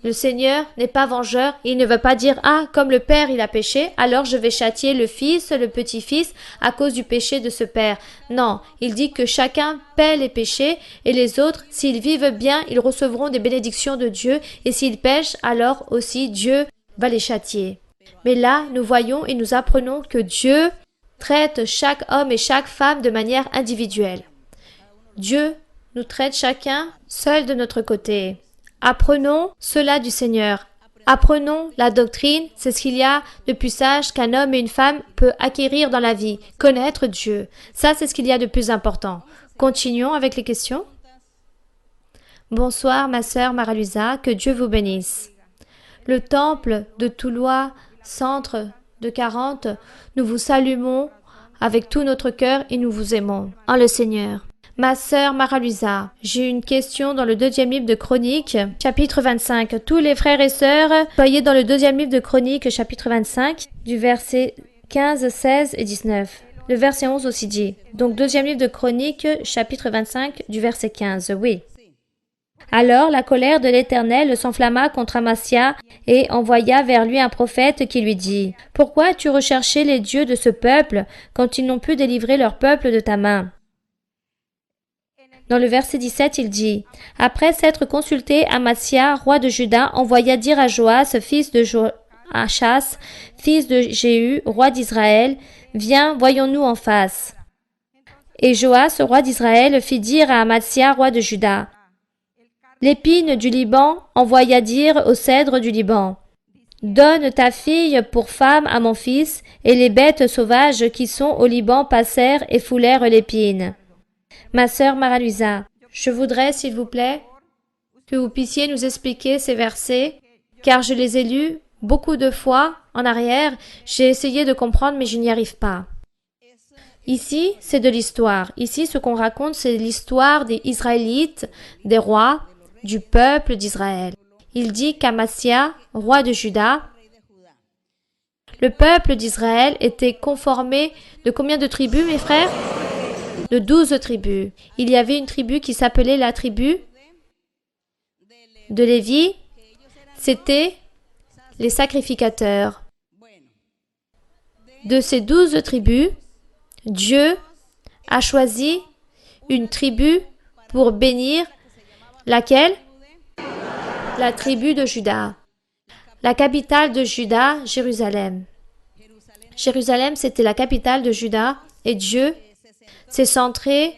le Seigneur, n'est pas vengeur. Il ne veut pas dire « Ah, comme le père il a péché, alors je vais châtier le fils, le petit-fils, à cause du péché de ce père. » Non, il dit que chacun paie les péchés et les autres, s'ils vivent bien, ils recevront des bénédictions de Dieu et s'ils pêchent, alors aussi Dieu va les châtier. Mais là, nous voyons et nous apprenons que Dieu traite chaque homme et chaque femme de manière individuelle. Dieu nous traite chacun seul de notre côté. Apprenons cela du Seigneur. Apprenons la doctrine, c'est ce qu'il y a de plus sage qu'un homme et une femme peut acquérir dans la vie, connaître Dieu. Ça, c'est ce qu'il y a de plus important. Continuons avec les questions. Bonsoir, ma sœur Maralusa, que Dieu vous bénisse. Le temple de Toulois, centre de 40, nous vous saluons avec tout notre cœur et nous vous aimons, en le Seigneur. Ma sœur Maralusa, j'ai une question dans le 2e livre de Chroniques, chapitre 25. Tous les frères et sœurs, soyez dans le 2e livre de Chroniques, chapitre 25, du verset 15, 16 et 19. Le verset 11 aussi dit. Donc 2e livre de Chroniques, chapitre 25, du verset 15. Oui. Alors la colère de l'Éternel s'enflamma contre Amasya et envoya vers lui un prophète qui lui dit « Pourquoi as-tu recherché les dieux de ce peuple quand ils n'ont pu délivrer leur peuple de ta main ?» Dans le verset 17, il dit « Après s'être consulté, Amasya, roi de Juda, envoya dire à Joas, fils de Joachas, fils de Jéhu, roi d'Israël, « Viens, voyons-nous en face. » Et Joas, roi d'Israël, fit dire à Amasya, roi de Juda, l'épine du Liban envoya dire au cèdre du Liban, « Donne ta fille pour femme à mon fils, et les bêtes sauvages qui sont au Liban passèrent et foulèrent l'épine. » Ma sœur Maralusa, je voudrais, s'il vous plaît, que vous puissiez nous expliquer ces versets, car je les ai lus beaucoup de fois en arrière. J'ai essayé de comprendre, mais je n'y arrive pas. Ici, c'est de l'histoire. Ici, ce qu'on raconte, c'est l'histoire des Israélites, des rois, du peuple d'Israël. Il dit qu'Amasya, roi de Juda, le peuple d'Israël était conformé de combien de tribus, mes frères? De 12 tribus. Il y avait une tribu qui s'appelait la tribu de Lévi. C'était les sacrificateurs. De ces 12 tribus, Dieu a choisi une tribu pour bénir laquelle? La tribu de Juda. La capitale de Juda, Jérusalem. Jérusalem, c'était la capitale de Juda et Dieu s'est centré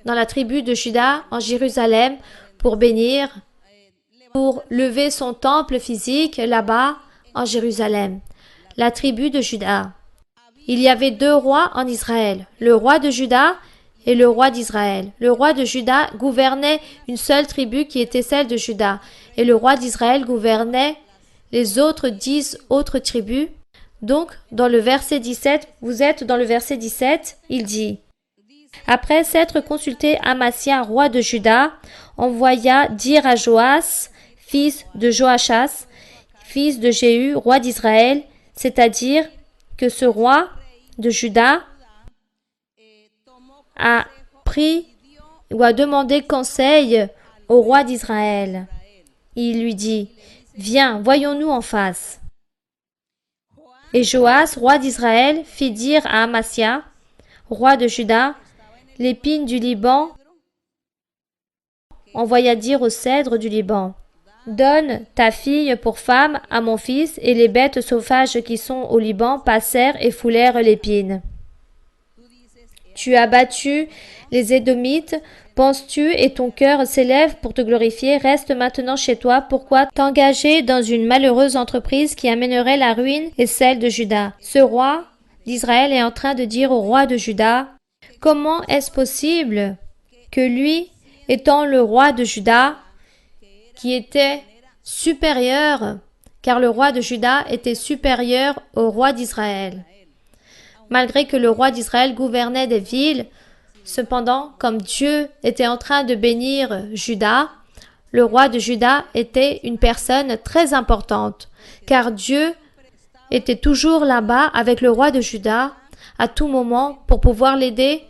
dans la tribu de Juda en Jérusalem pour bénir, pour lever son temple physique là-bas en Jérusalem. La tribu de Juda. Il y avait 2 rois en Israël, le roi de Juda et le roi d'Israël. Le roi de Juda gouvernait une seule tribu qui était celle de Juda, et le roi d'Israël gouvernait les autres 10 autres tribus. Donc, dans le verset 17, vous êtes dans le verset 17, il dit « Après s'être consulté, Amasya, roi de Juda, envoya dire à Joas, fils de Joachas, fils de Jéhu, roi d'Israël, c'est-à-dire que ce roi de Juda a pris ou a demandé conseil au roi d'Israël. Il lui dit, « Viens, voyons-nous en face. » Et Joas, roi d'Israël, fit dire à Amasia, roi de Juda, l'épine du Liban envoya dire au cèdre du Liban, « Donne ta fille pour femme à mon fils, et les bêtes sauvages qui sont au Liban passèrent et foulèrent l'épine. Tu as battu les Édomites, penses-tu, et ton cœur s'élève pour te glorifier, reste maintenant chez toi, pourquoi t'engager dans une malheureuse entreprise qui amènerait la ruine et celle de Juda? Ce roi d'Israël est en train de dire au roi de Juda, comment est-ce possible que lui, étant le roi de Juda, qui était supérieur, car le roi de Juda était supérieur au roi d'Israël. Malgré que le roi d'Israël gouvernait des villes, cependant, comme Dieu était en train de bénir Juda, le roi de Juda était une personne très importante, car Dieu était toujours là-bas avec le roi de Juda à tout moment pour pouvoir l'aider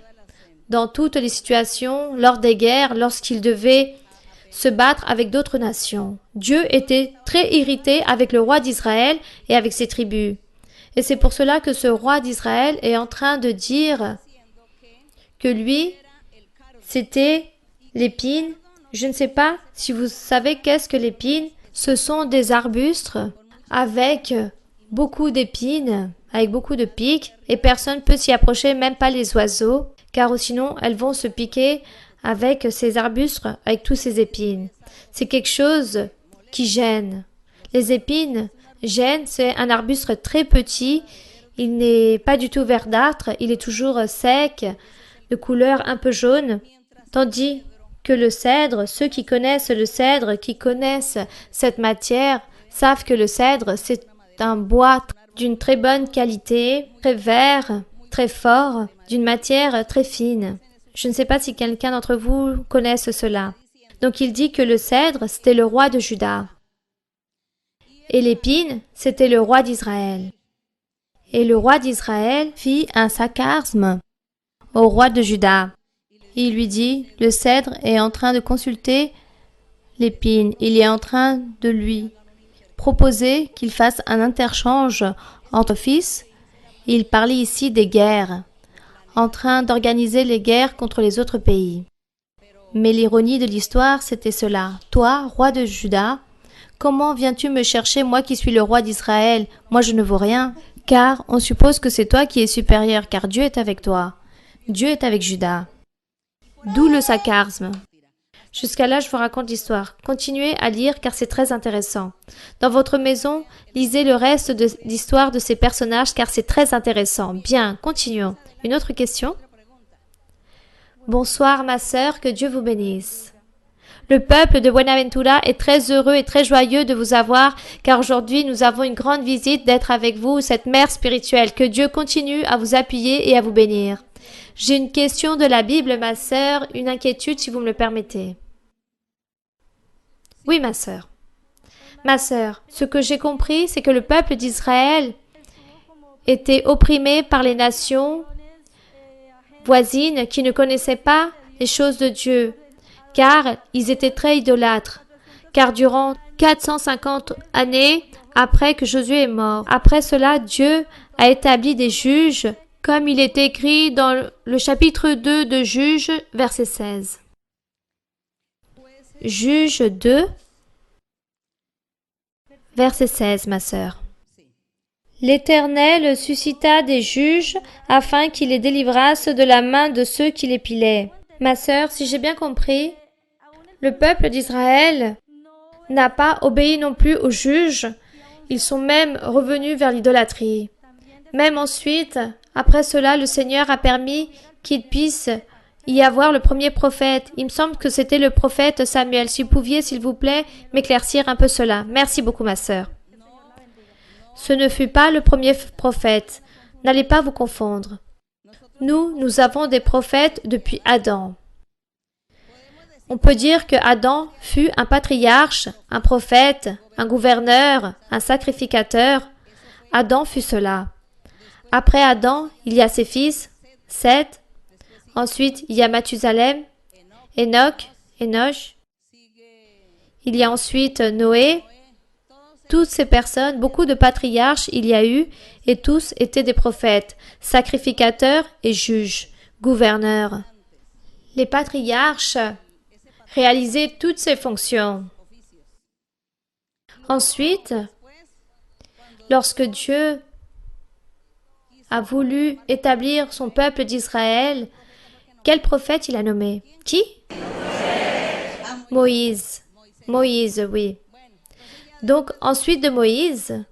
dans toutes les situations, lors des guerres, lorsqu'il devait se battre avec d'autres nations. Dieu était très irrité avec le roi d'Israël et avec ses tribus. Et c'est pour cela que ce roi d'Israël est en train de dire que lui, c'était l'épine. Je ne sais pas si vous savez qu'est-ce que l'épine. Ce sont des arbustes avec beaucoup d'épines, avec beaucoup de pics, et personne ne peut s'y approcher, même pas les oiseaux, car sinon elles vont se piquer avec ces arbustes, avec tous ces épines. C'est quelque chose qui gêne. Les épines gênent, c'est un arbuste très petit, il n'est pas du tout verdâtre, il est toujours sec, de couleur un peu jaune, tandis que le cèdre, ceux qui connaissent le cèdre, qui connaissent cette matière, savent que le cèdre, c'est un bois d'une très bonne qualité, très vert, très fort, d'une matière très fine. Je ne sais pas si quelqu'un d'entre vous connaisse cela. Donc il dit que le cèdre, c'était le roi de Juda. Et l'épine, c'était le roi d'Israël. Et le roi d'Israël fit un sarcasme au roi de Juda. Il lui dit, le cèdre est en train de consulter l'épine. Il est en train de lui proposer qu'il fasse un interchange entre fils. Il parlait ici des guerres, en train d'organiser les guerres contre les autres pays. Mais l'ironie de l'histoire, c'était cela. Toi, roi de Juda, comment viens-tu me chercher, moi qui suis le roi d'Israël? Moi, je ne vaux rien. Car on suppose que c'est toi qui es supérieur, car Dieu est avec toi. Dieu est avec Juda. D'où le sarcasme. Jusqu'à là, je vous raconte l'histoire. Continuez à lire car c'est très intéressant. Dans votre maison, lisez le reste de l'histoire de ces personnages car c'est très intéressant. Bien, continuons. Une autre question? Bonsoir ma sœur, que Dieu vous bénisse. Le peuple de Buenaventura est très heureux et très joyeux de vous avoir car aujourd'hui nous avons une grande visite d'être avec vous, cette mère spirituelle. Que Dieu continue à vous appuyer et à vous bénir. J'ai une question de la Bible, ma sœur, une inquiétude si vous me le permettez. Oui, ma sœur. Ma sœur, ce que j'ai compris, c'est que le peuple d'Israël était opprimé par les nations voisines qui ne connaissaient pas les choses de Dieu, car ils étaient très idolâtres. Car durant 450 années après que Josué est mort, après cela, Dieu a établi des juges, comme il est écrit dans le chapitre 2 de Juges, verset 16. Juges 2, verset 16, ma sœur. L'Éternel suscita des juges afin qu'ils les délivrassent de la main de ceux qui les pilaient. Ma sœur, si j'ai bien compris, le peuple d'Israël n'a pas obéi non plus aux juges. Ils sont même revenus vers l'idolâtrie. Même ensuite, après cela, le Seigneur a permis qu'il puisse y avoir le premier prophète. Il me semble que c'était le prophète Samuel. Si vous pouviez, s'il vous plaît, m'éclaircir un peu cela. Merci beaucoup, ma sœur. Ce ne fut pas le premier prophète. N'allez pas vous confondre. Nous avons des prophètes depuis Adam. On peut dire que Adam fut un patriarche, un prophète, un gouverneur, un sacrificateur. Adam fut cela. Après Adam, il y a ses fils, Seth. Ensuite, il y a Mathusalem, Enoch, Enoch. Il y a ensuite Noé. Toutes ces personnes, beaucoup de patriarches il y a eu, et tous étaient des prophètes, sacrificateurs et juges, gouverneurs. Les patriarches réalisaient toutes ces fonctions. Ensuite, lorsque Dieu a voulu établir son peuple d'Israël, quel prophète il a nommé? Qui? Moïse. Moïse, oui. Donc, ensuite de Moïse,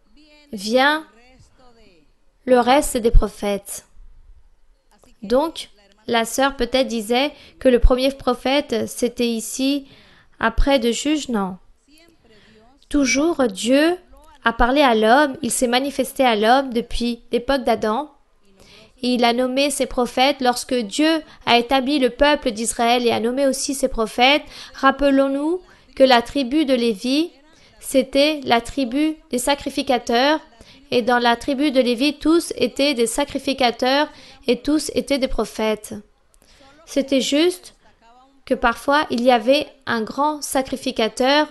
vient le reste des prophètes. Donc, la sœur peut-être disait que le premier prophète, c'était ici, après de juges, non. Toujours, Dieu a parlé à l'homme, il s'est manifesté à l'homme depuis l'époque d'Adam. Et il a nommé ses prophètes lorsque Dieu a établi le peuple d'Israël et a nommé aussi ses prophètes. Rappelons-nous que la tribu de Lévi, c'était la tribu des sacrificateurs. Et dans la tribu de Lévi, tous étaient des sacrificateurs et tous étaient des prophètes. C'était juste que parfois il y avait un grand sacrificateur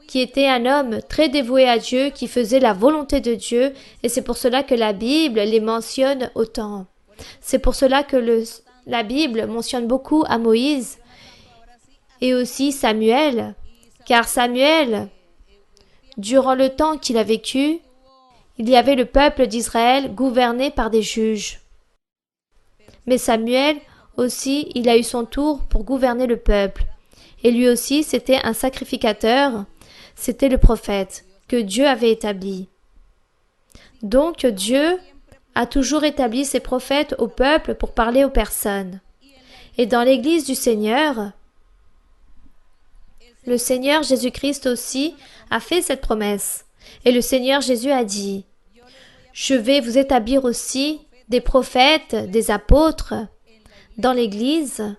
qui était un homme très dévoué à Dieu, qui faisait la volonté de Dieu, et c'est pour cela que la Bible les mentionne autant. C'est pour cela que la Bible mentionne beaucoup à Moïse et aussi Samuel, car Samuel, durant le temps qu'il a vécu, il y avait le peuple d'Israël gouverné par des juges. Mais Samuel aussi, il a eu son tour pour gouverner le peuple. Et lui aussi, c'était un sacrificateur. C'était le prophète que Dieu avait établi. Donc Dieu a toujours établi ses prophètes au peuple pour parler aux personnes. Et dans l'Église du Seigneur, le Seigneur Jésus-Christ aussi a fait cette promesse. Et le Seigneur Jésus a dit, « Je vais vous établir aussi des prophètes, des apôtres dans l'Église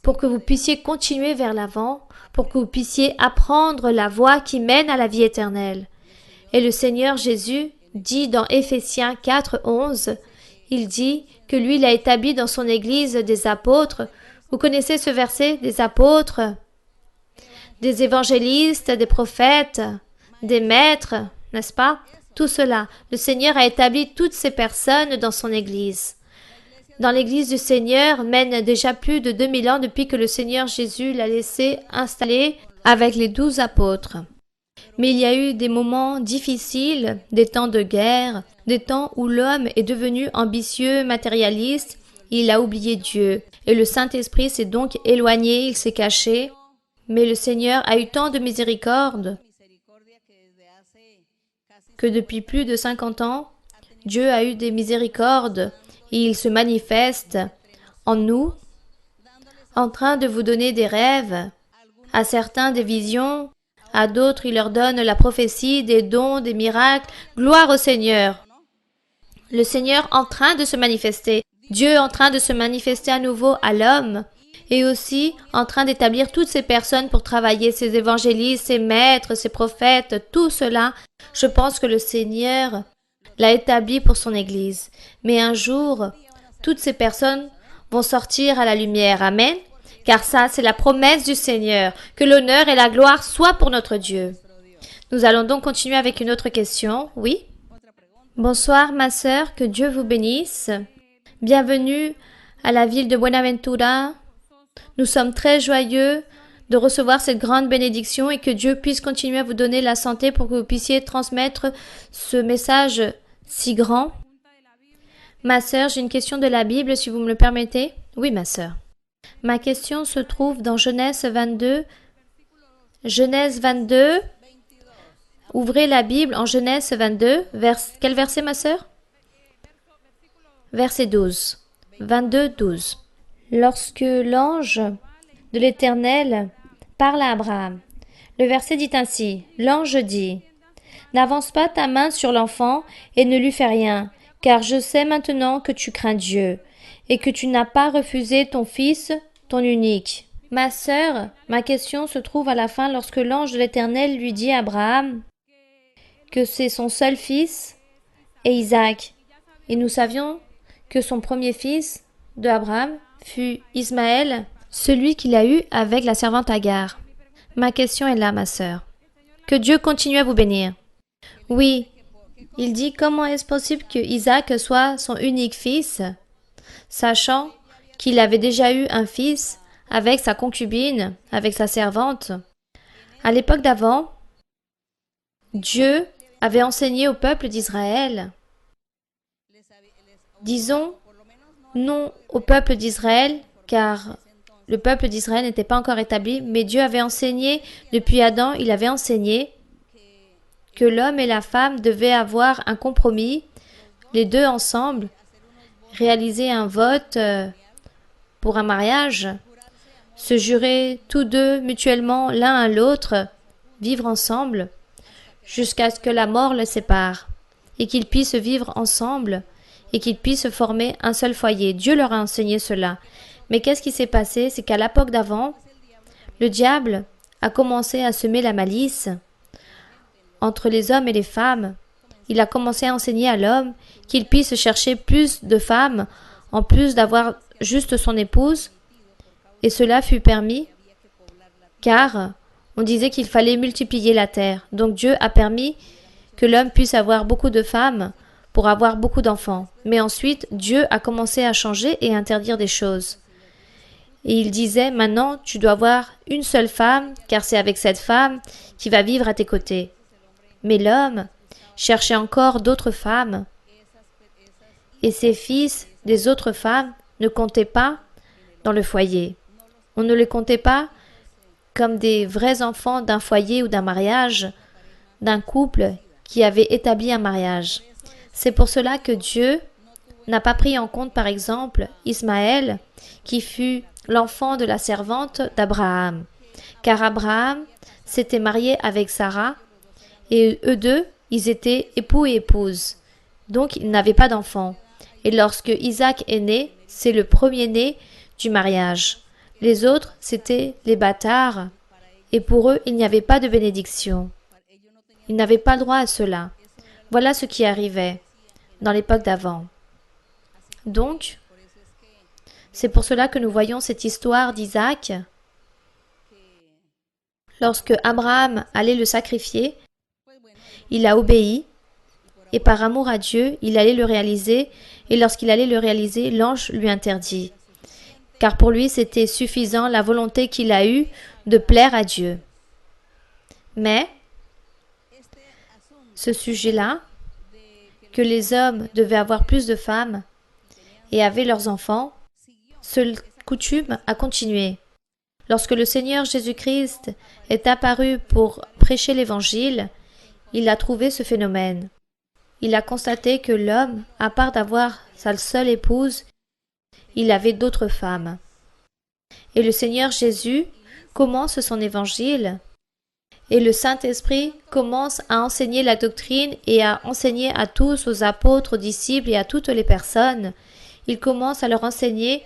pour que vous puissiez continuer vers l'avant, pour que vous puissiez apprendre la voie qui mène à la vie éternelle. » Et le Seigneur Jésus dit dans Éphésiens 4, 11, il dit que lui, il a établi dans son Église des apôtres. Vous connaissez ce verset, des apôtres, des évangélistes, des prophètes, des maîtres, n'est-ce pas? Tout cela, le Seigneur a établi toutes ces personnes dans son Église. Dans l'Église du Seigneur mène déjà plus de 2000 ans depuis que le Seigneur Jésus l'a laissé installer avec les 12 apôtres. Mais il y a eu des moments difficiles, des temps de guerre, des temps où l'homme est devenu ambitieux, matérialiste, il a oublié Dieu. Et le Saint-Esprit s'est donc éloigné, il s'est caché. Mais le Seigneur a eu tant de miséricorde que depuis plus de 50 ans, Dieu a eu des miséricordes et il se manifeste en nous, en train de vous donner des rêves, à certains des visions, à d'autres il leur donne la prophétie, des dons, des miracles. Gloire au Seigneur! Le Seigneur en train de se manifester, Dieu en train de se manifester à nouveau à l'homme, et aussi en train d'établir toutes ces personnes pour travailler, ces évangélistes, ces maîtres, ces prophètes, tout cela. Je pense que le Seigneur l'a établi pour son Église. Mais un jour, toutes ces personnes vont sortir à la lumière. Amen. Car ça, c'est la promesse du Seigneur, que l'honneur et la gloire soient pour notre Dieu. Nous allons donc continuer avec une autre question. Oui? Bonsoir, ma sœur, que Dieu vous bénisse. Bienvenue à la ville de Buenaventura. Nous sommes très joyeux de recevoir cette grande bénédiction et que Dieu puisse continuer à vous donner la santé pour que vous puissiez transmettre ce message si grand. Ma sœur, j'ai une question de la Bible, si vous me le permettez. Oui, ma sœur. Ma question se trouve dans Genèse 22. Genèse 22. Ouvrez la Bible en Genèse 22. Quel verset, ma sœur? Verset 12. 22, 12. Lorsque l'ange de l'Éternel parle à Abraham, le verset dit ainsi, l'ange dit, « N'avance pas ta main sur l'enfant et ne lui fais rien, car je sais maintenant que tu crains Dieu et que tu n'as pas refusé ton fils, ton unique. » Ma sœur, ma question se trouve à la fin lorsque l'ange de l'Éternel lui dit à Abraham que c'est son seul fils et Isaac. Et nous savions que son premier fils de Abraham fut Ismaël, celui qu'il a eu avec la servante Agar. Ma question est là, ma sœur. Que Dieu continue à vous bénir. Oui, il dit comment est-ce possible que Isaac soit son unique fils, sachant qu'il avait déjà eu un fils avec sa concubine, avec sa servante. À l'époque d'avant, Dieu avait enseigné au peuple d'Israël, disons non au peuple d'Israël, car le peuple d'Israël n'était pas encore établi, mais Dieu avait enseigné, depuis Adam, il avait enseigné que l'homme et la femme devaient avoir un compromis, les deux ensemble, réaliser un vote pour un mariage, se jurer tous deux mutuellement l'un à l'autre, vivre ensemble, jusqu'à ce que la mort les sépare, et qu'ils puissent vivre ensemble, et qu'ils puissent former un seul foyer. Dieu leur a enseigné cela. Mais qu'est-ce qui s'est passé? C'est qu'à l'époque d'avant, le diable a commencé à semer la malice entre les hommes et les femmes. Il a commencé à enseigner à l'homme qu'il puisse chercher plus de femmes, en plus d'avoir juste son épouse, et cela fut permis, car on disait qu'il fallait multiplier la terre. Donc Dieu a permis que l'homme puisse avoir beaucoup de femmes pour avoir beaucoup d'enfants. Mais ensuite, Dieu a commencé à changer et interdire des choses. Et il disait, maintenant, tu dois avoir une seule femme, car c'est avec cette femme qui va vivre à tes côtés. Mais l'homme cherchait encore d'autres femmes, et ses fils des autres femmes ne comptaient pas dans le foyer. On ne les comptait pas comme des vrais enfants d'un foyer ou d'un mariage, d'un couple qui avait établi un mariage. C'est pour cela que Dieu n'a pas pris en compte, par exemple, Ismaël, qui fut l'enfant de la servante d'Abraham, car Abraham s'était marié avec Sarah, et eux deux, ils étaient époux et épouses. Donc, ils n'avaient pas d'enfants. Et lorsque Isaac est né, c'est le premier-né du mariage. Les autres, c'étaient les bâtards. Et pour eux, il n'y avait pas de bénédiction. Ils n'avaient pas le droit à cela. Voilà ce qui arrivait dans l'époque d'avant. Donc, c'est pour cela que nous voyons cette histoire d'Isaac. Lorsque Abraham allait le sacrifier, il a obéi, et par amour à Dieu, il allait le réaliser, et lorsqu'il allait le réaliser, l'ange lui interdit. Car pour lui, c'était suffisant la volonté qu'il a eue de plaire à Dieu. Mais, ce sujet-là, que les hommes devaient avoir plus de femmes et avaient leurs enfants, cette coutume a continué. Lorsque le Seigneur Jésus-Christ est apparu pour prêcher l'Évangile, il a trouvé ce phénomène. Il a constaté que l'homme, à part d'avoir sa seule épouse, il avait d'autres femmes. Et le Seigneur Jésus commence son évangile, et le Saint-Esprit commence à enseigner la doctrine et à enseigner à tous, aux apôtres, aux disciples et à toutes les personnes. Il commence à leur enseigner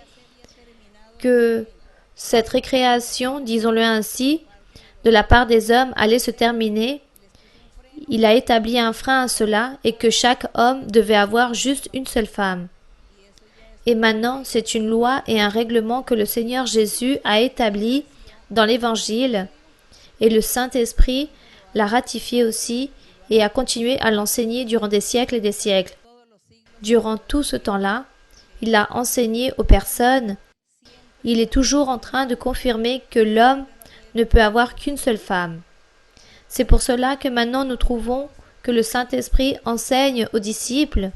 que cette récréation, disons-le ainsi, de la part des hommes allait se terminer. Il a établi un frein à cela et que chaque homme devait avoir juste une seule femme. Et maintenant, c'est une loi et un règlement que le Seigneur Jésus a établi dans l'Évangile et le Saint-Esprit l'a ratifié aussi et a continué à l'enseigner durant des siècles et des siècles. Durant tout ce temps-là, il l'a enseigné aux personnes. Il est toujours en train de confirmer que l'homme ne peut avoir qu'une seule femme. C'est pour cela que maintenant nous trouvons que le Saint-Esprit enseigne aux disciples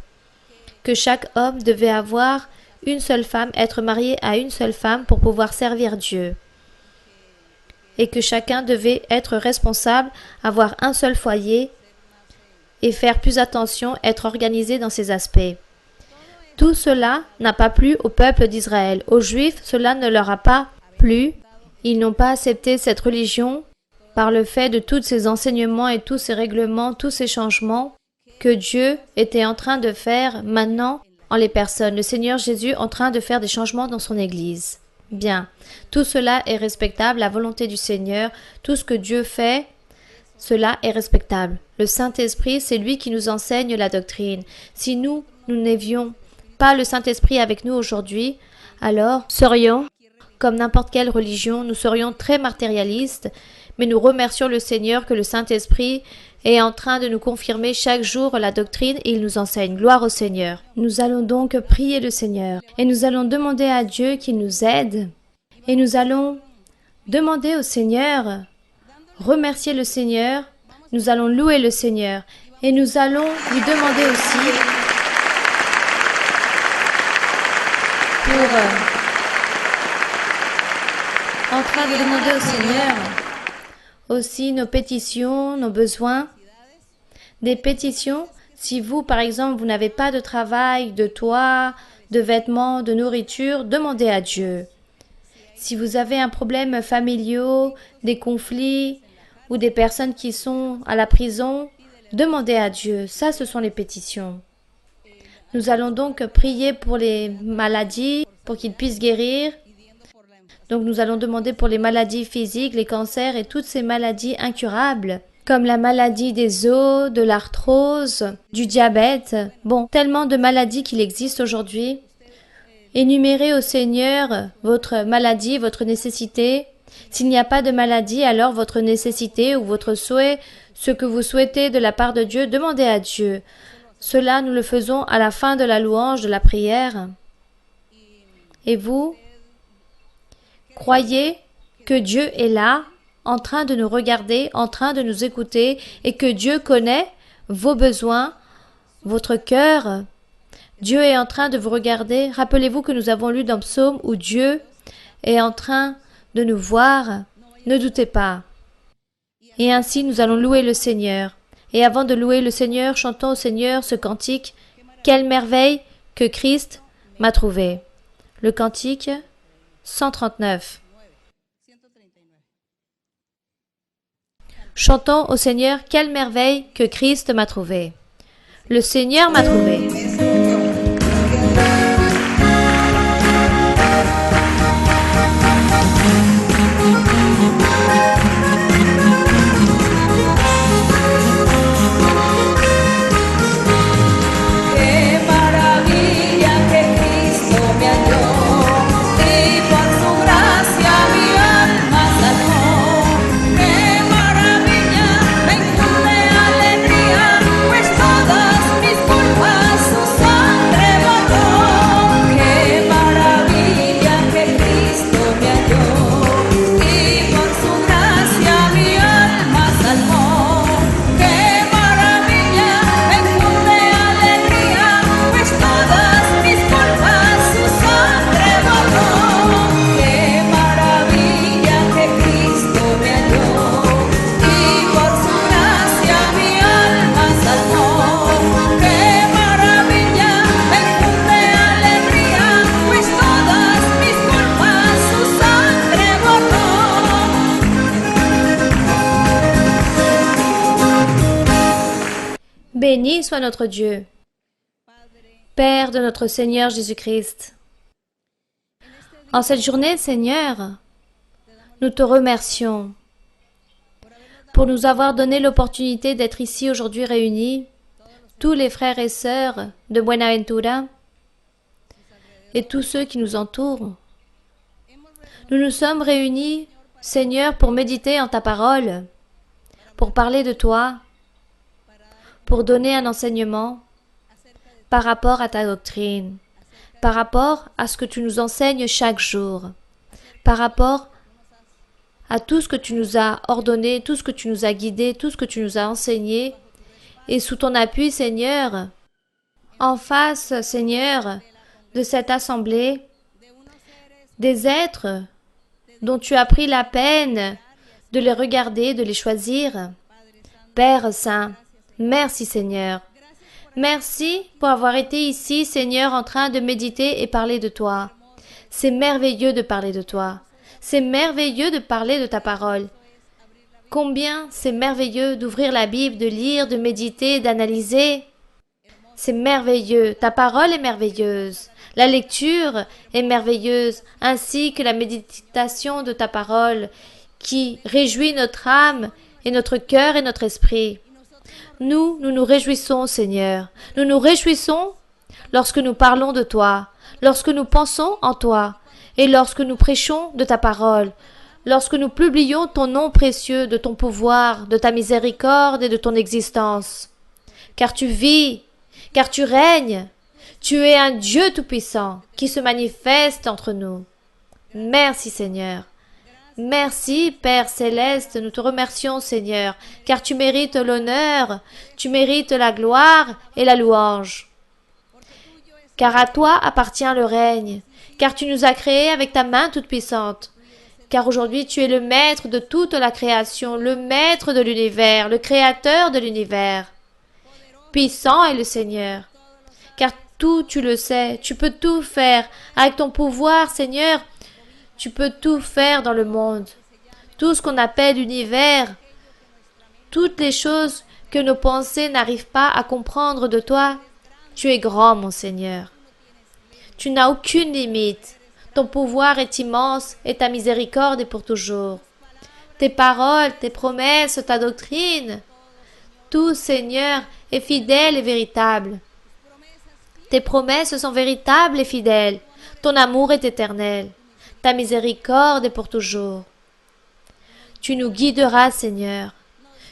que chaque homme devait avoir une seule femme, être marié à une seule femme pour pouvoir servir Dieu. Et que chacun devait être responsable, avoir un seul foyer et faire plus attention, être organisé dans ces aspects. Tout cela n'a pas plu au peuple d'Israël. Aux Juifs, cela ne leur a pas plu. Ils n'ont pas accepté cette religion par le fait de tous ces enseignements et tous ces règlements, tous ces changements que Dieu était en train de faire maintenant en les personnes. Le Seigneur Jésus est en train de faire des changements dans son Église. Bien, tout cela est respectable, la volonté du Seigneur, tout ce que Dieu fait, cela est respectable. Le Saint-Esprit, c'est lui qui nous enseigne la doctrine. Si nous n'avions pas le Saint-Esprit avec nous aujourd'hui, alors serions comme n'importe quelle religion, nous serions très matérialistes, mais nous remercions le Seigneur que le Saint-Esprit est en train de nous confirmer chaque jour la doctrine et il nous enseigne. Gloire au Seigneur. Nous allons donc prier le Seigneur et nous allons demander à Dieu qu'il nous aide et nous allons demander au Seigneur, remercier le Seigneur, nous allons louer le Seigneur et nous allons lui demander aussi en train de demander au Seigneur aussi nos pétitions, nos besoins, des pétitions. Si vous, par exemple, vous n'avez pas de travail, de toit, de vêtements, de nourriture, demandez à Dieu. Si vous avez un problème familial, des conflits ou des personnes qui sont à la prison, demandez à Dieu. Ça, ce sont les pétitions. Nous allons donc prier pour les maladies, pour qu'ils puissent guérir. Donc nous allons demander pour les maladies physiques, les cancers et toutes ces maladies incurables, comme la maladie des os, de l'arthrose, du diabète. Bon, tellement de maladies qu'il existe aujourd'hui. Énumérez au Seigneur votre maladie, votre nécessité. S'il n'y a pas de maladie, alors votre nécessité ou votre souhait, ce que vous souhaitez de la part de Dieu, demandez à Dieu. Cela, nous le faisons à la fin de la louange, de la prière. Et vous, croyez que Dieu est là, en train de nous regarder, en train de nous écouter, et que Dieu connaît vos besoins, votre cœur. Dieu est en train de vous regarder. Rappelez-vous que nous avons lu dans Psaume où Dieu est en train de nous voir. Ne doutez pas. Et ainsi, nous allons louer le Seigneur. Et avant de louer le Seigneur, chantons au Seigneur ce cantique. Quelle merveille que Christ m'a trouvé. Le cantique 139. Chantons au Seigneur, quelle merveille que Christ m'a trouvé. Le Seigneur m'a trouvé. Béni soit notre Dieu, Père de notre Seigneur Jésus-Christ. En cette journée, Seigneur, nous te remercions pour nous avoir donné l'opportunité d'être ici aujourd'hui réunis, tous les frères et sœurs de Buenaventura et tous ceux qui nous entourent. Nous nous sommes réunis, Seigneur, pour méditer en ta parole, pour parler de toi, pour donner un enseignement par rapport à ta doctrine, par rapport à ce que tu nous enseignes chaque jour, par rapport à tout ce que tu nous as ordonné, tout ce que tu nous as guidé, tout ce que tu nous as enseigné, et sous ton appui, Seigneur, en face, Seigneur, de cette assemblée, des êtres dont tu as pris la peine de les regarder, de les choisir. Père Saint, merci Seigneur. Merci pour avoir été ici, Seigneur, en train de méditer et parler de toi. C'est merveilleux de parler de toi. C'est merveilleux de parler de ta parole. Combien c'est merveilleux d'ouvrir la Bible, de lire, de méditer, d'analyser. C'est merveilleux. Ta parole est merveilleuse. La lecture est merveilleuse, ainsi que la méditation de ta parole, qui réjouit notre âme et notre cœur et notre esprit. Nous nous réjouissons, Seigneur. Nous nous réjouissons lorsque nous parlons de toi, lorsque nous pensons en toi, Et lorsque nous prêchons de ta parole, lorsque nous publions ton nom précieux, de ton pouvoir, de ta miséricorde et de ton existence. Car tu vis, car tu règnes, tu es un Dieu tout-puissant qui se manifeste entre nous. Merci Seigneur. Merci Père céleste, nous te remercions Seigneur, car tu mérites l'honneur, tu mérites la gloire et la louange. Car à toi appartient le règne, car tu nous as créés avec ta main toute-puissante. Car aujourd'hui tu es le maître de toute la création, le maître de l'univers, le créateur de l'univers. Puissant est le Seigneur, car tout tu le sais, tu peux tout faire. Avec ton pouvoir, Seigneur, tu peux tout faire dans le monde. Tout ce qu'on appelle l'univers, toutes les choses que nos pensées n'arrivent pas à comprendre de toi, tu es grand, mon Seigneur. Tu n'as aucune limite. Ton pouvoir est immense et ta miséricorde est pour toujours. Tes paroles, tes promesses, ta doctrine, tout, Seigneur, est fidèle et véritable. Tes promesses sont véritables et fidèles. Ton amour est éternel. Ta miséricorde est pour toujours. Tu nous guideras, Seigneur.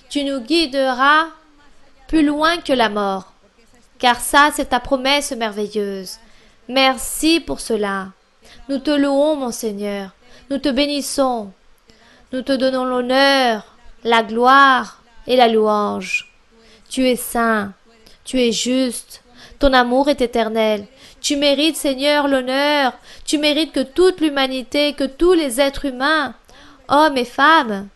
Tu nous guideras plus loin que la mort. Car ça, c'est ta promesse merveilleuse. Merci pour cela. Nous te louons, mon Seigneur. Nous te bénissons. Nous te donnons l'honneur, la gloire et la louange. Tu es saint. Tu es juste. Ton amour est éternel. Tu mérites, Seigneur, l'honneur. Tu mérites que toute l'humanité, que tous les êtres humains, hommes et femmes,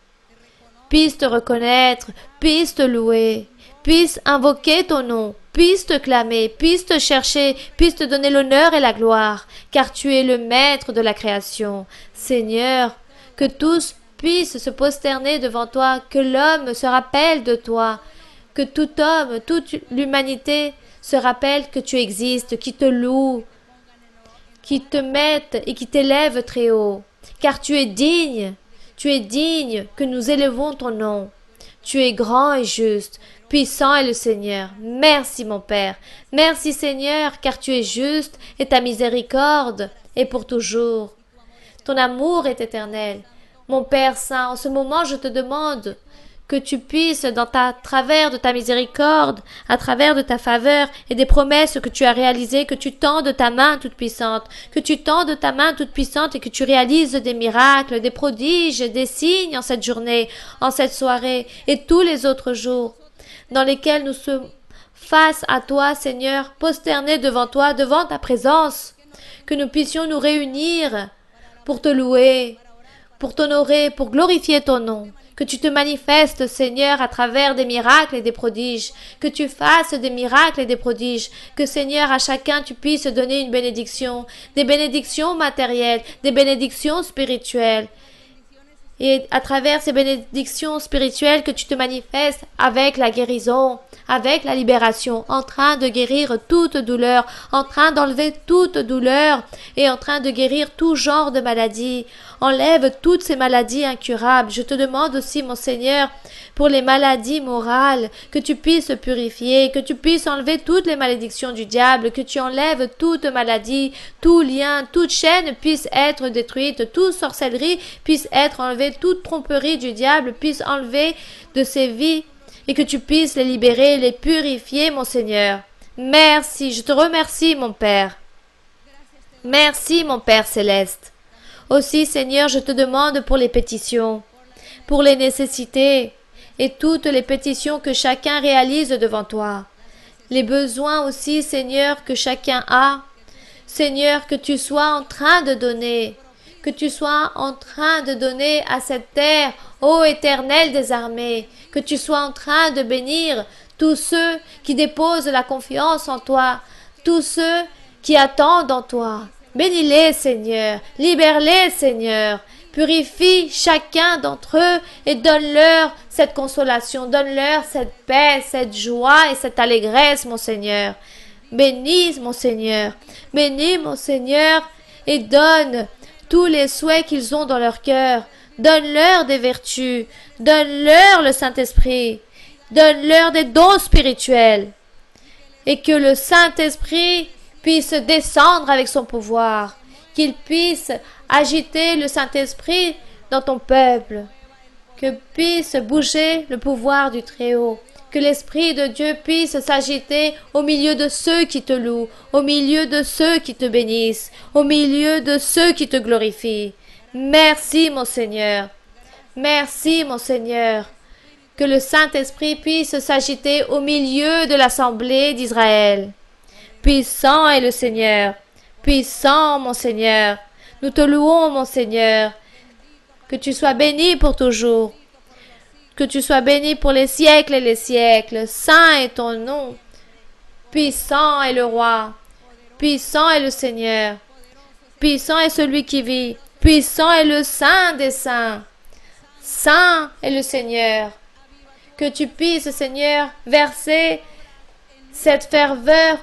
puissent te reconnaître, puissent te louer, puissent invoquer ton nom, puissent te clamer, puissent te chercher, puissent te donner l'honneur et la gloire, car tu es le maître de la création. Seigneur, que tous puissent se prosterner devant toi, que l'homme se rappelle de toi, que tout homme, toute l'humanité se rappelle que tu existes, qui te loue, qui te mette et qui t'élève très haut, car tu es digne que nous élevons ton nom. Tu es grand et juste, puissant est le Seigneur. Merci mon Père, merci Seigneur, car tu es juste et ta miséricorde est pour toujours. Ton amour est éternel. Mon Père Saint, en ce moment je te demande que tu puisses, travers de ta miséricorde, à travers de ta faveur et des promesses que tu as réalisées, que tu tends de ta main toute puissante, et que tu réalises des miracles, des prodiges, des signes en cette journée, en cette soirée et tous les autres jours, dans lesquels nous sommes face à toi, Seigneur, prosternés devant toi, devant ta présence, que nous puissions nous réunir pour te louer, pour t'honorer, pour glorifier ton nom. Que tu te manifestes, Seigneur, à travers des miracles et des prodiges, que tu fasses des miracles et des prodiges, que, Seigneur, à chacun tu puisses donner une bénédiction, des bénédictions matérielles, des bénédictions spirituelles. Et à travers ces bénédictions spirituelles, que tu te manifestes avec la guérison, avec la libération, en train de guérir toute douleur, en train d'enlever toute douleur et en train de guérir tout genre de maladies. Enlève toutes ces maladies incurables. Je te demande aussi, mon Seigneur, pour les maladies morales, que tu puisses purifier, que tu puisses enlever toutes les malédictions du diable, que tu enlèves toute maladie, tout lien, toute chaîne puisse être détruite, toute sorcellerie puisse être enlevée, toute tromperie du diable puisse enlever de ces vies et que tu puisses les libérer, les purifier, mon Seigneur. Merci, je te remercie, mon Père. Merci, mon Père céleste. Aussi, Seigneur, je te demande pour les pétitions, pour les nécessités et toutes les pétitions que chacun réalise devant toi. Les besoins aussi, Seigneur, que chacun a. Seigneur, que tu sois en train de donner, que tu sois en train de donner à cette terre, ô Éternel des armées, que tu sois en train de bénir tous ceux qui déposent la confiance en toi, tous ceux qui attendent en toi. Bénis-les, Seigneur, libère-les, Seigneur, purifie chacun d'entre eux et donne-leur cette consolation, donne-leur cette paix, cette joie et cette allégresse, mon Seigneur. Bénis, mon Seigneur, et donne tous les souhaits qu'ils ont dans leur cœur. Donne-leur des vertus, donne-leur le Saint-Esprit, donne-leur des dons spirituels, et que le Saint-Esprit puisse descendre avec son pouvoir, qu'il puisse agiter le Saint-Esprit dans ton peuple, que puisse bouger le pouvoir du Très-Haut, que l'Esprit de Dieu puisse s'agiter au milieu de ceux qui te louent, au milieu de ceux qui te bénissent, au milieu de ceux qui te glorifient. Merci mon Seigneur, merci mon Seigneur, que le Saint-Esprit puisse s'agiter au milieu de l'assemblée d'Israël. Puissant est le Seigneur, puissant mon Seigneur, nous te louons mon Seigneur, que tu sois béni pour toujours, que tu sois béni pour les siècles et les siècles. Saint est ton nom, puissant est le roi, puissant est le Seigneur, puissant est celui qui vit, puissant est le Saint des saints, saint est le Seigneur. Que tu puisses, Seigneur, verser cette ferveur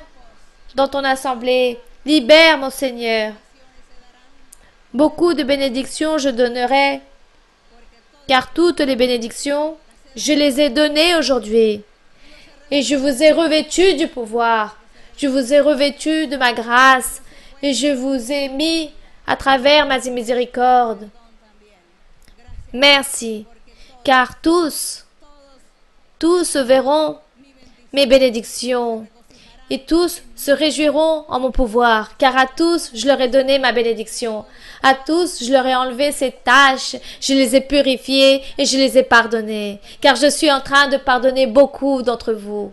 dans ton assemblée. Libère, mon Seigneur. Beaucoup de bénédictions je donnerai, car toutes les bénédictions, je les ai données aujourd'hui. Et je vous ai revêtu du pouvoir, je vous ai revêtu de ma grâce, et je vous ai mis à travers ma miséricorde. Merci, car tous verront mes bénédictions, et tous se réjouiront en mon pouvoir, car à tous je leur ai donné ma bénédiction. À tous je leur ai enlevé ces tâches, je les ai purifiés et je les ai pardonnés, car je suis en train de pardonner beaucoup d'entre vous.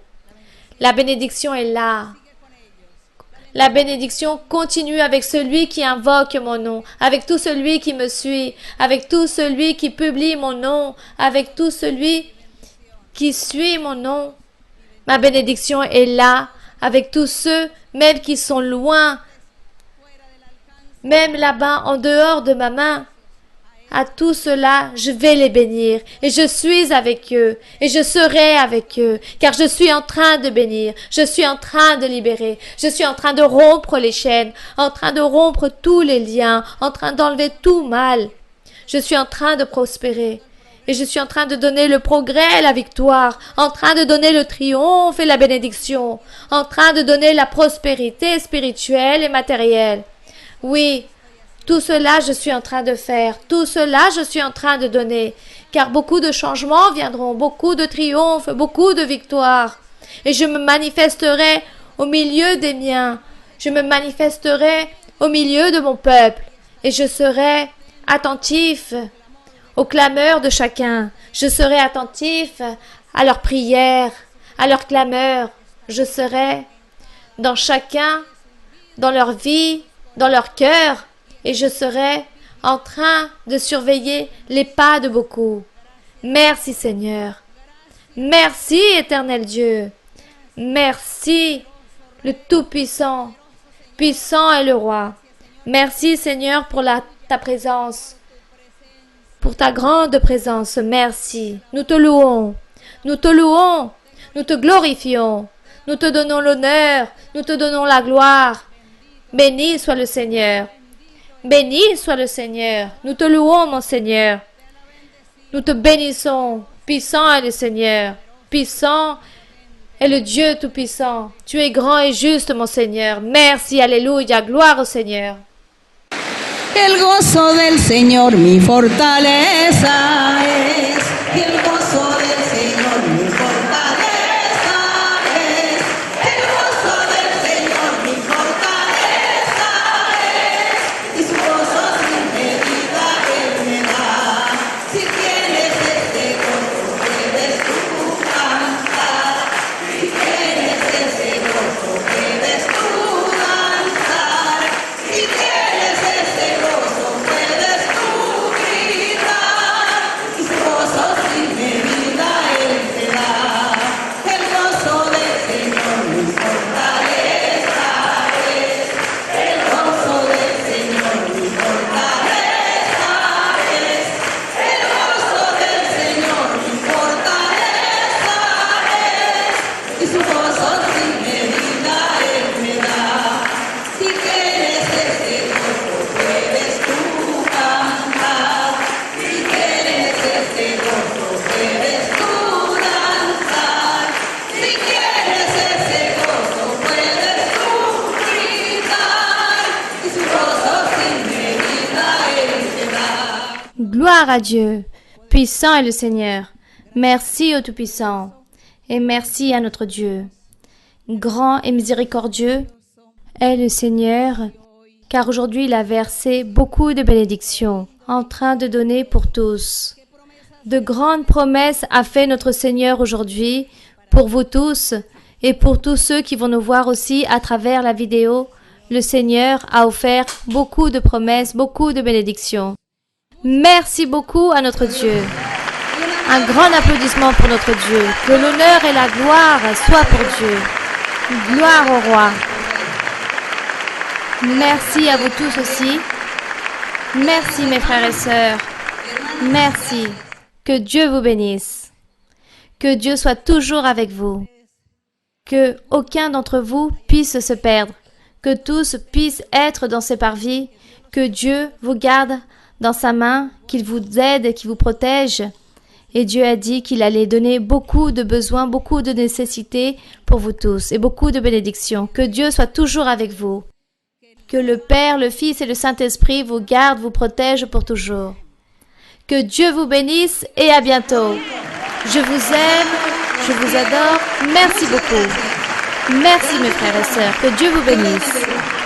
La bénédiction est là. La bénédiction continue avec celui qui invoque mon nom, avec tout celui qui me suit, avec tout celui qui publie mon nom, avec tout celui qui suit mon nom. Ma bénédiction est là, avec tous ceux, même qui sont loin, même là-bas, en dehors de ma main. À tout cela, je vais les bénir, et je suis avec eux, et je serai avec eux, car je suis en train de bénir, je suis en train de libérer, je suis en train de rompre les chaînes, en train de rompre tous les liens, en train d'enlever tout mal. Je suis en train de prospérer. Et je suis en train de donner le progrès et la victoire, en train de donner le triomphe et la bénédiction, en train de donner la prospérité spirituelle et matérielle. Oui, tout cela je suis en train de faire, tout cela je suis en train de donner, car beaucoup de changements viendront, beaucoup de triomphes, beaucoup de victoires. Et je me manifesterai au milieu des miens, je me manifesterai au milieu de mon peuple, et je serai attentif aux clameurs de chacun. Je serai attentif à leurs prières, à leurs clameurs. Je serai dans chacun, dans leur vie, dans leur cœur, et je serai en train de surveiller les pas de beaucoup. Merci Seigneur. Merci Éternel Dieu. Merci le Tout-Puissant. Puissant est le Roi. Merci Seigneur pour ta présence. Pour ta grande présence, merci. Nous te louons, nous te louons, nous te glorifions, nous te donnons l'honneur, nous te donnons la gloire. Béni soit le Seigneur, béni soit le Seigneur. Nous te louons, mon Seigneur. Nous te bénissons. Puissant est le Seigneur, puissant est le Dieu Tout-Puissant. Tu es grand et juste, mon Seigneur. Merci, alléluia, gloire au Seigneur. El gozo del Señor mi fortaleza es, el gozo del Señor mi fortaleza es, el gozo del Señor mi fortaleza es, y su gozo sin medida Él me da. Si tienes este gozo puedes tú cantar, si tienes ese gozo puedes tú danzar, si tienes ese gozo puedes tú gritar, y Gloire à Dieu. Puissant est le Seigneur. Merci au Tout-Puissant. Et merci à notre Dieu. Grand et miséricordieux est le Seigneur, car aujourd'hui il a versé beaucoup de bénédictions, en train de donner pour tous. De grandes promesses a fait notre Seigneur aujourd'hui pour vous tous et pour tous ceux qui vont nous voir aussi à travers la vidéo. Le Seigneur a offert beaucoup de promesses, beaucoup de bénédictions. Merci beaucoup à notre Dieu. Un grand applaudissement pour notre Dieu. Que l'honneur et la gloire soient pour Dieu. Gloire au roi. Merci à vous tous aussi. Merci mes frères et sœurs. Merci. Que Dieu vous bénisse. Que Dieu soit toujours avec vous. Que aucun d'entre vous puisse se perdre. Que tous puissent être dans ses parvis. Que Dieu vous garde dans sa main, qu'il vous aide, qu'il vous protège. Et Dieu a dit qu'il allait donner beaucoup de besoins, beaucoup de nécessités pour vous tous et beaucoup de bénédictions. Que Dieu soit toujours avec vous. Que le Père, le Fils et le Saint-Esprit vous gardent, vous protègent pour toujours. Que Dieu vous bénisse et à bientôt. Je vous aime, je vous adore. Merci beaucoup. Merci mes frères et sœurs. Que Dieu vous bénisse.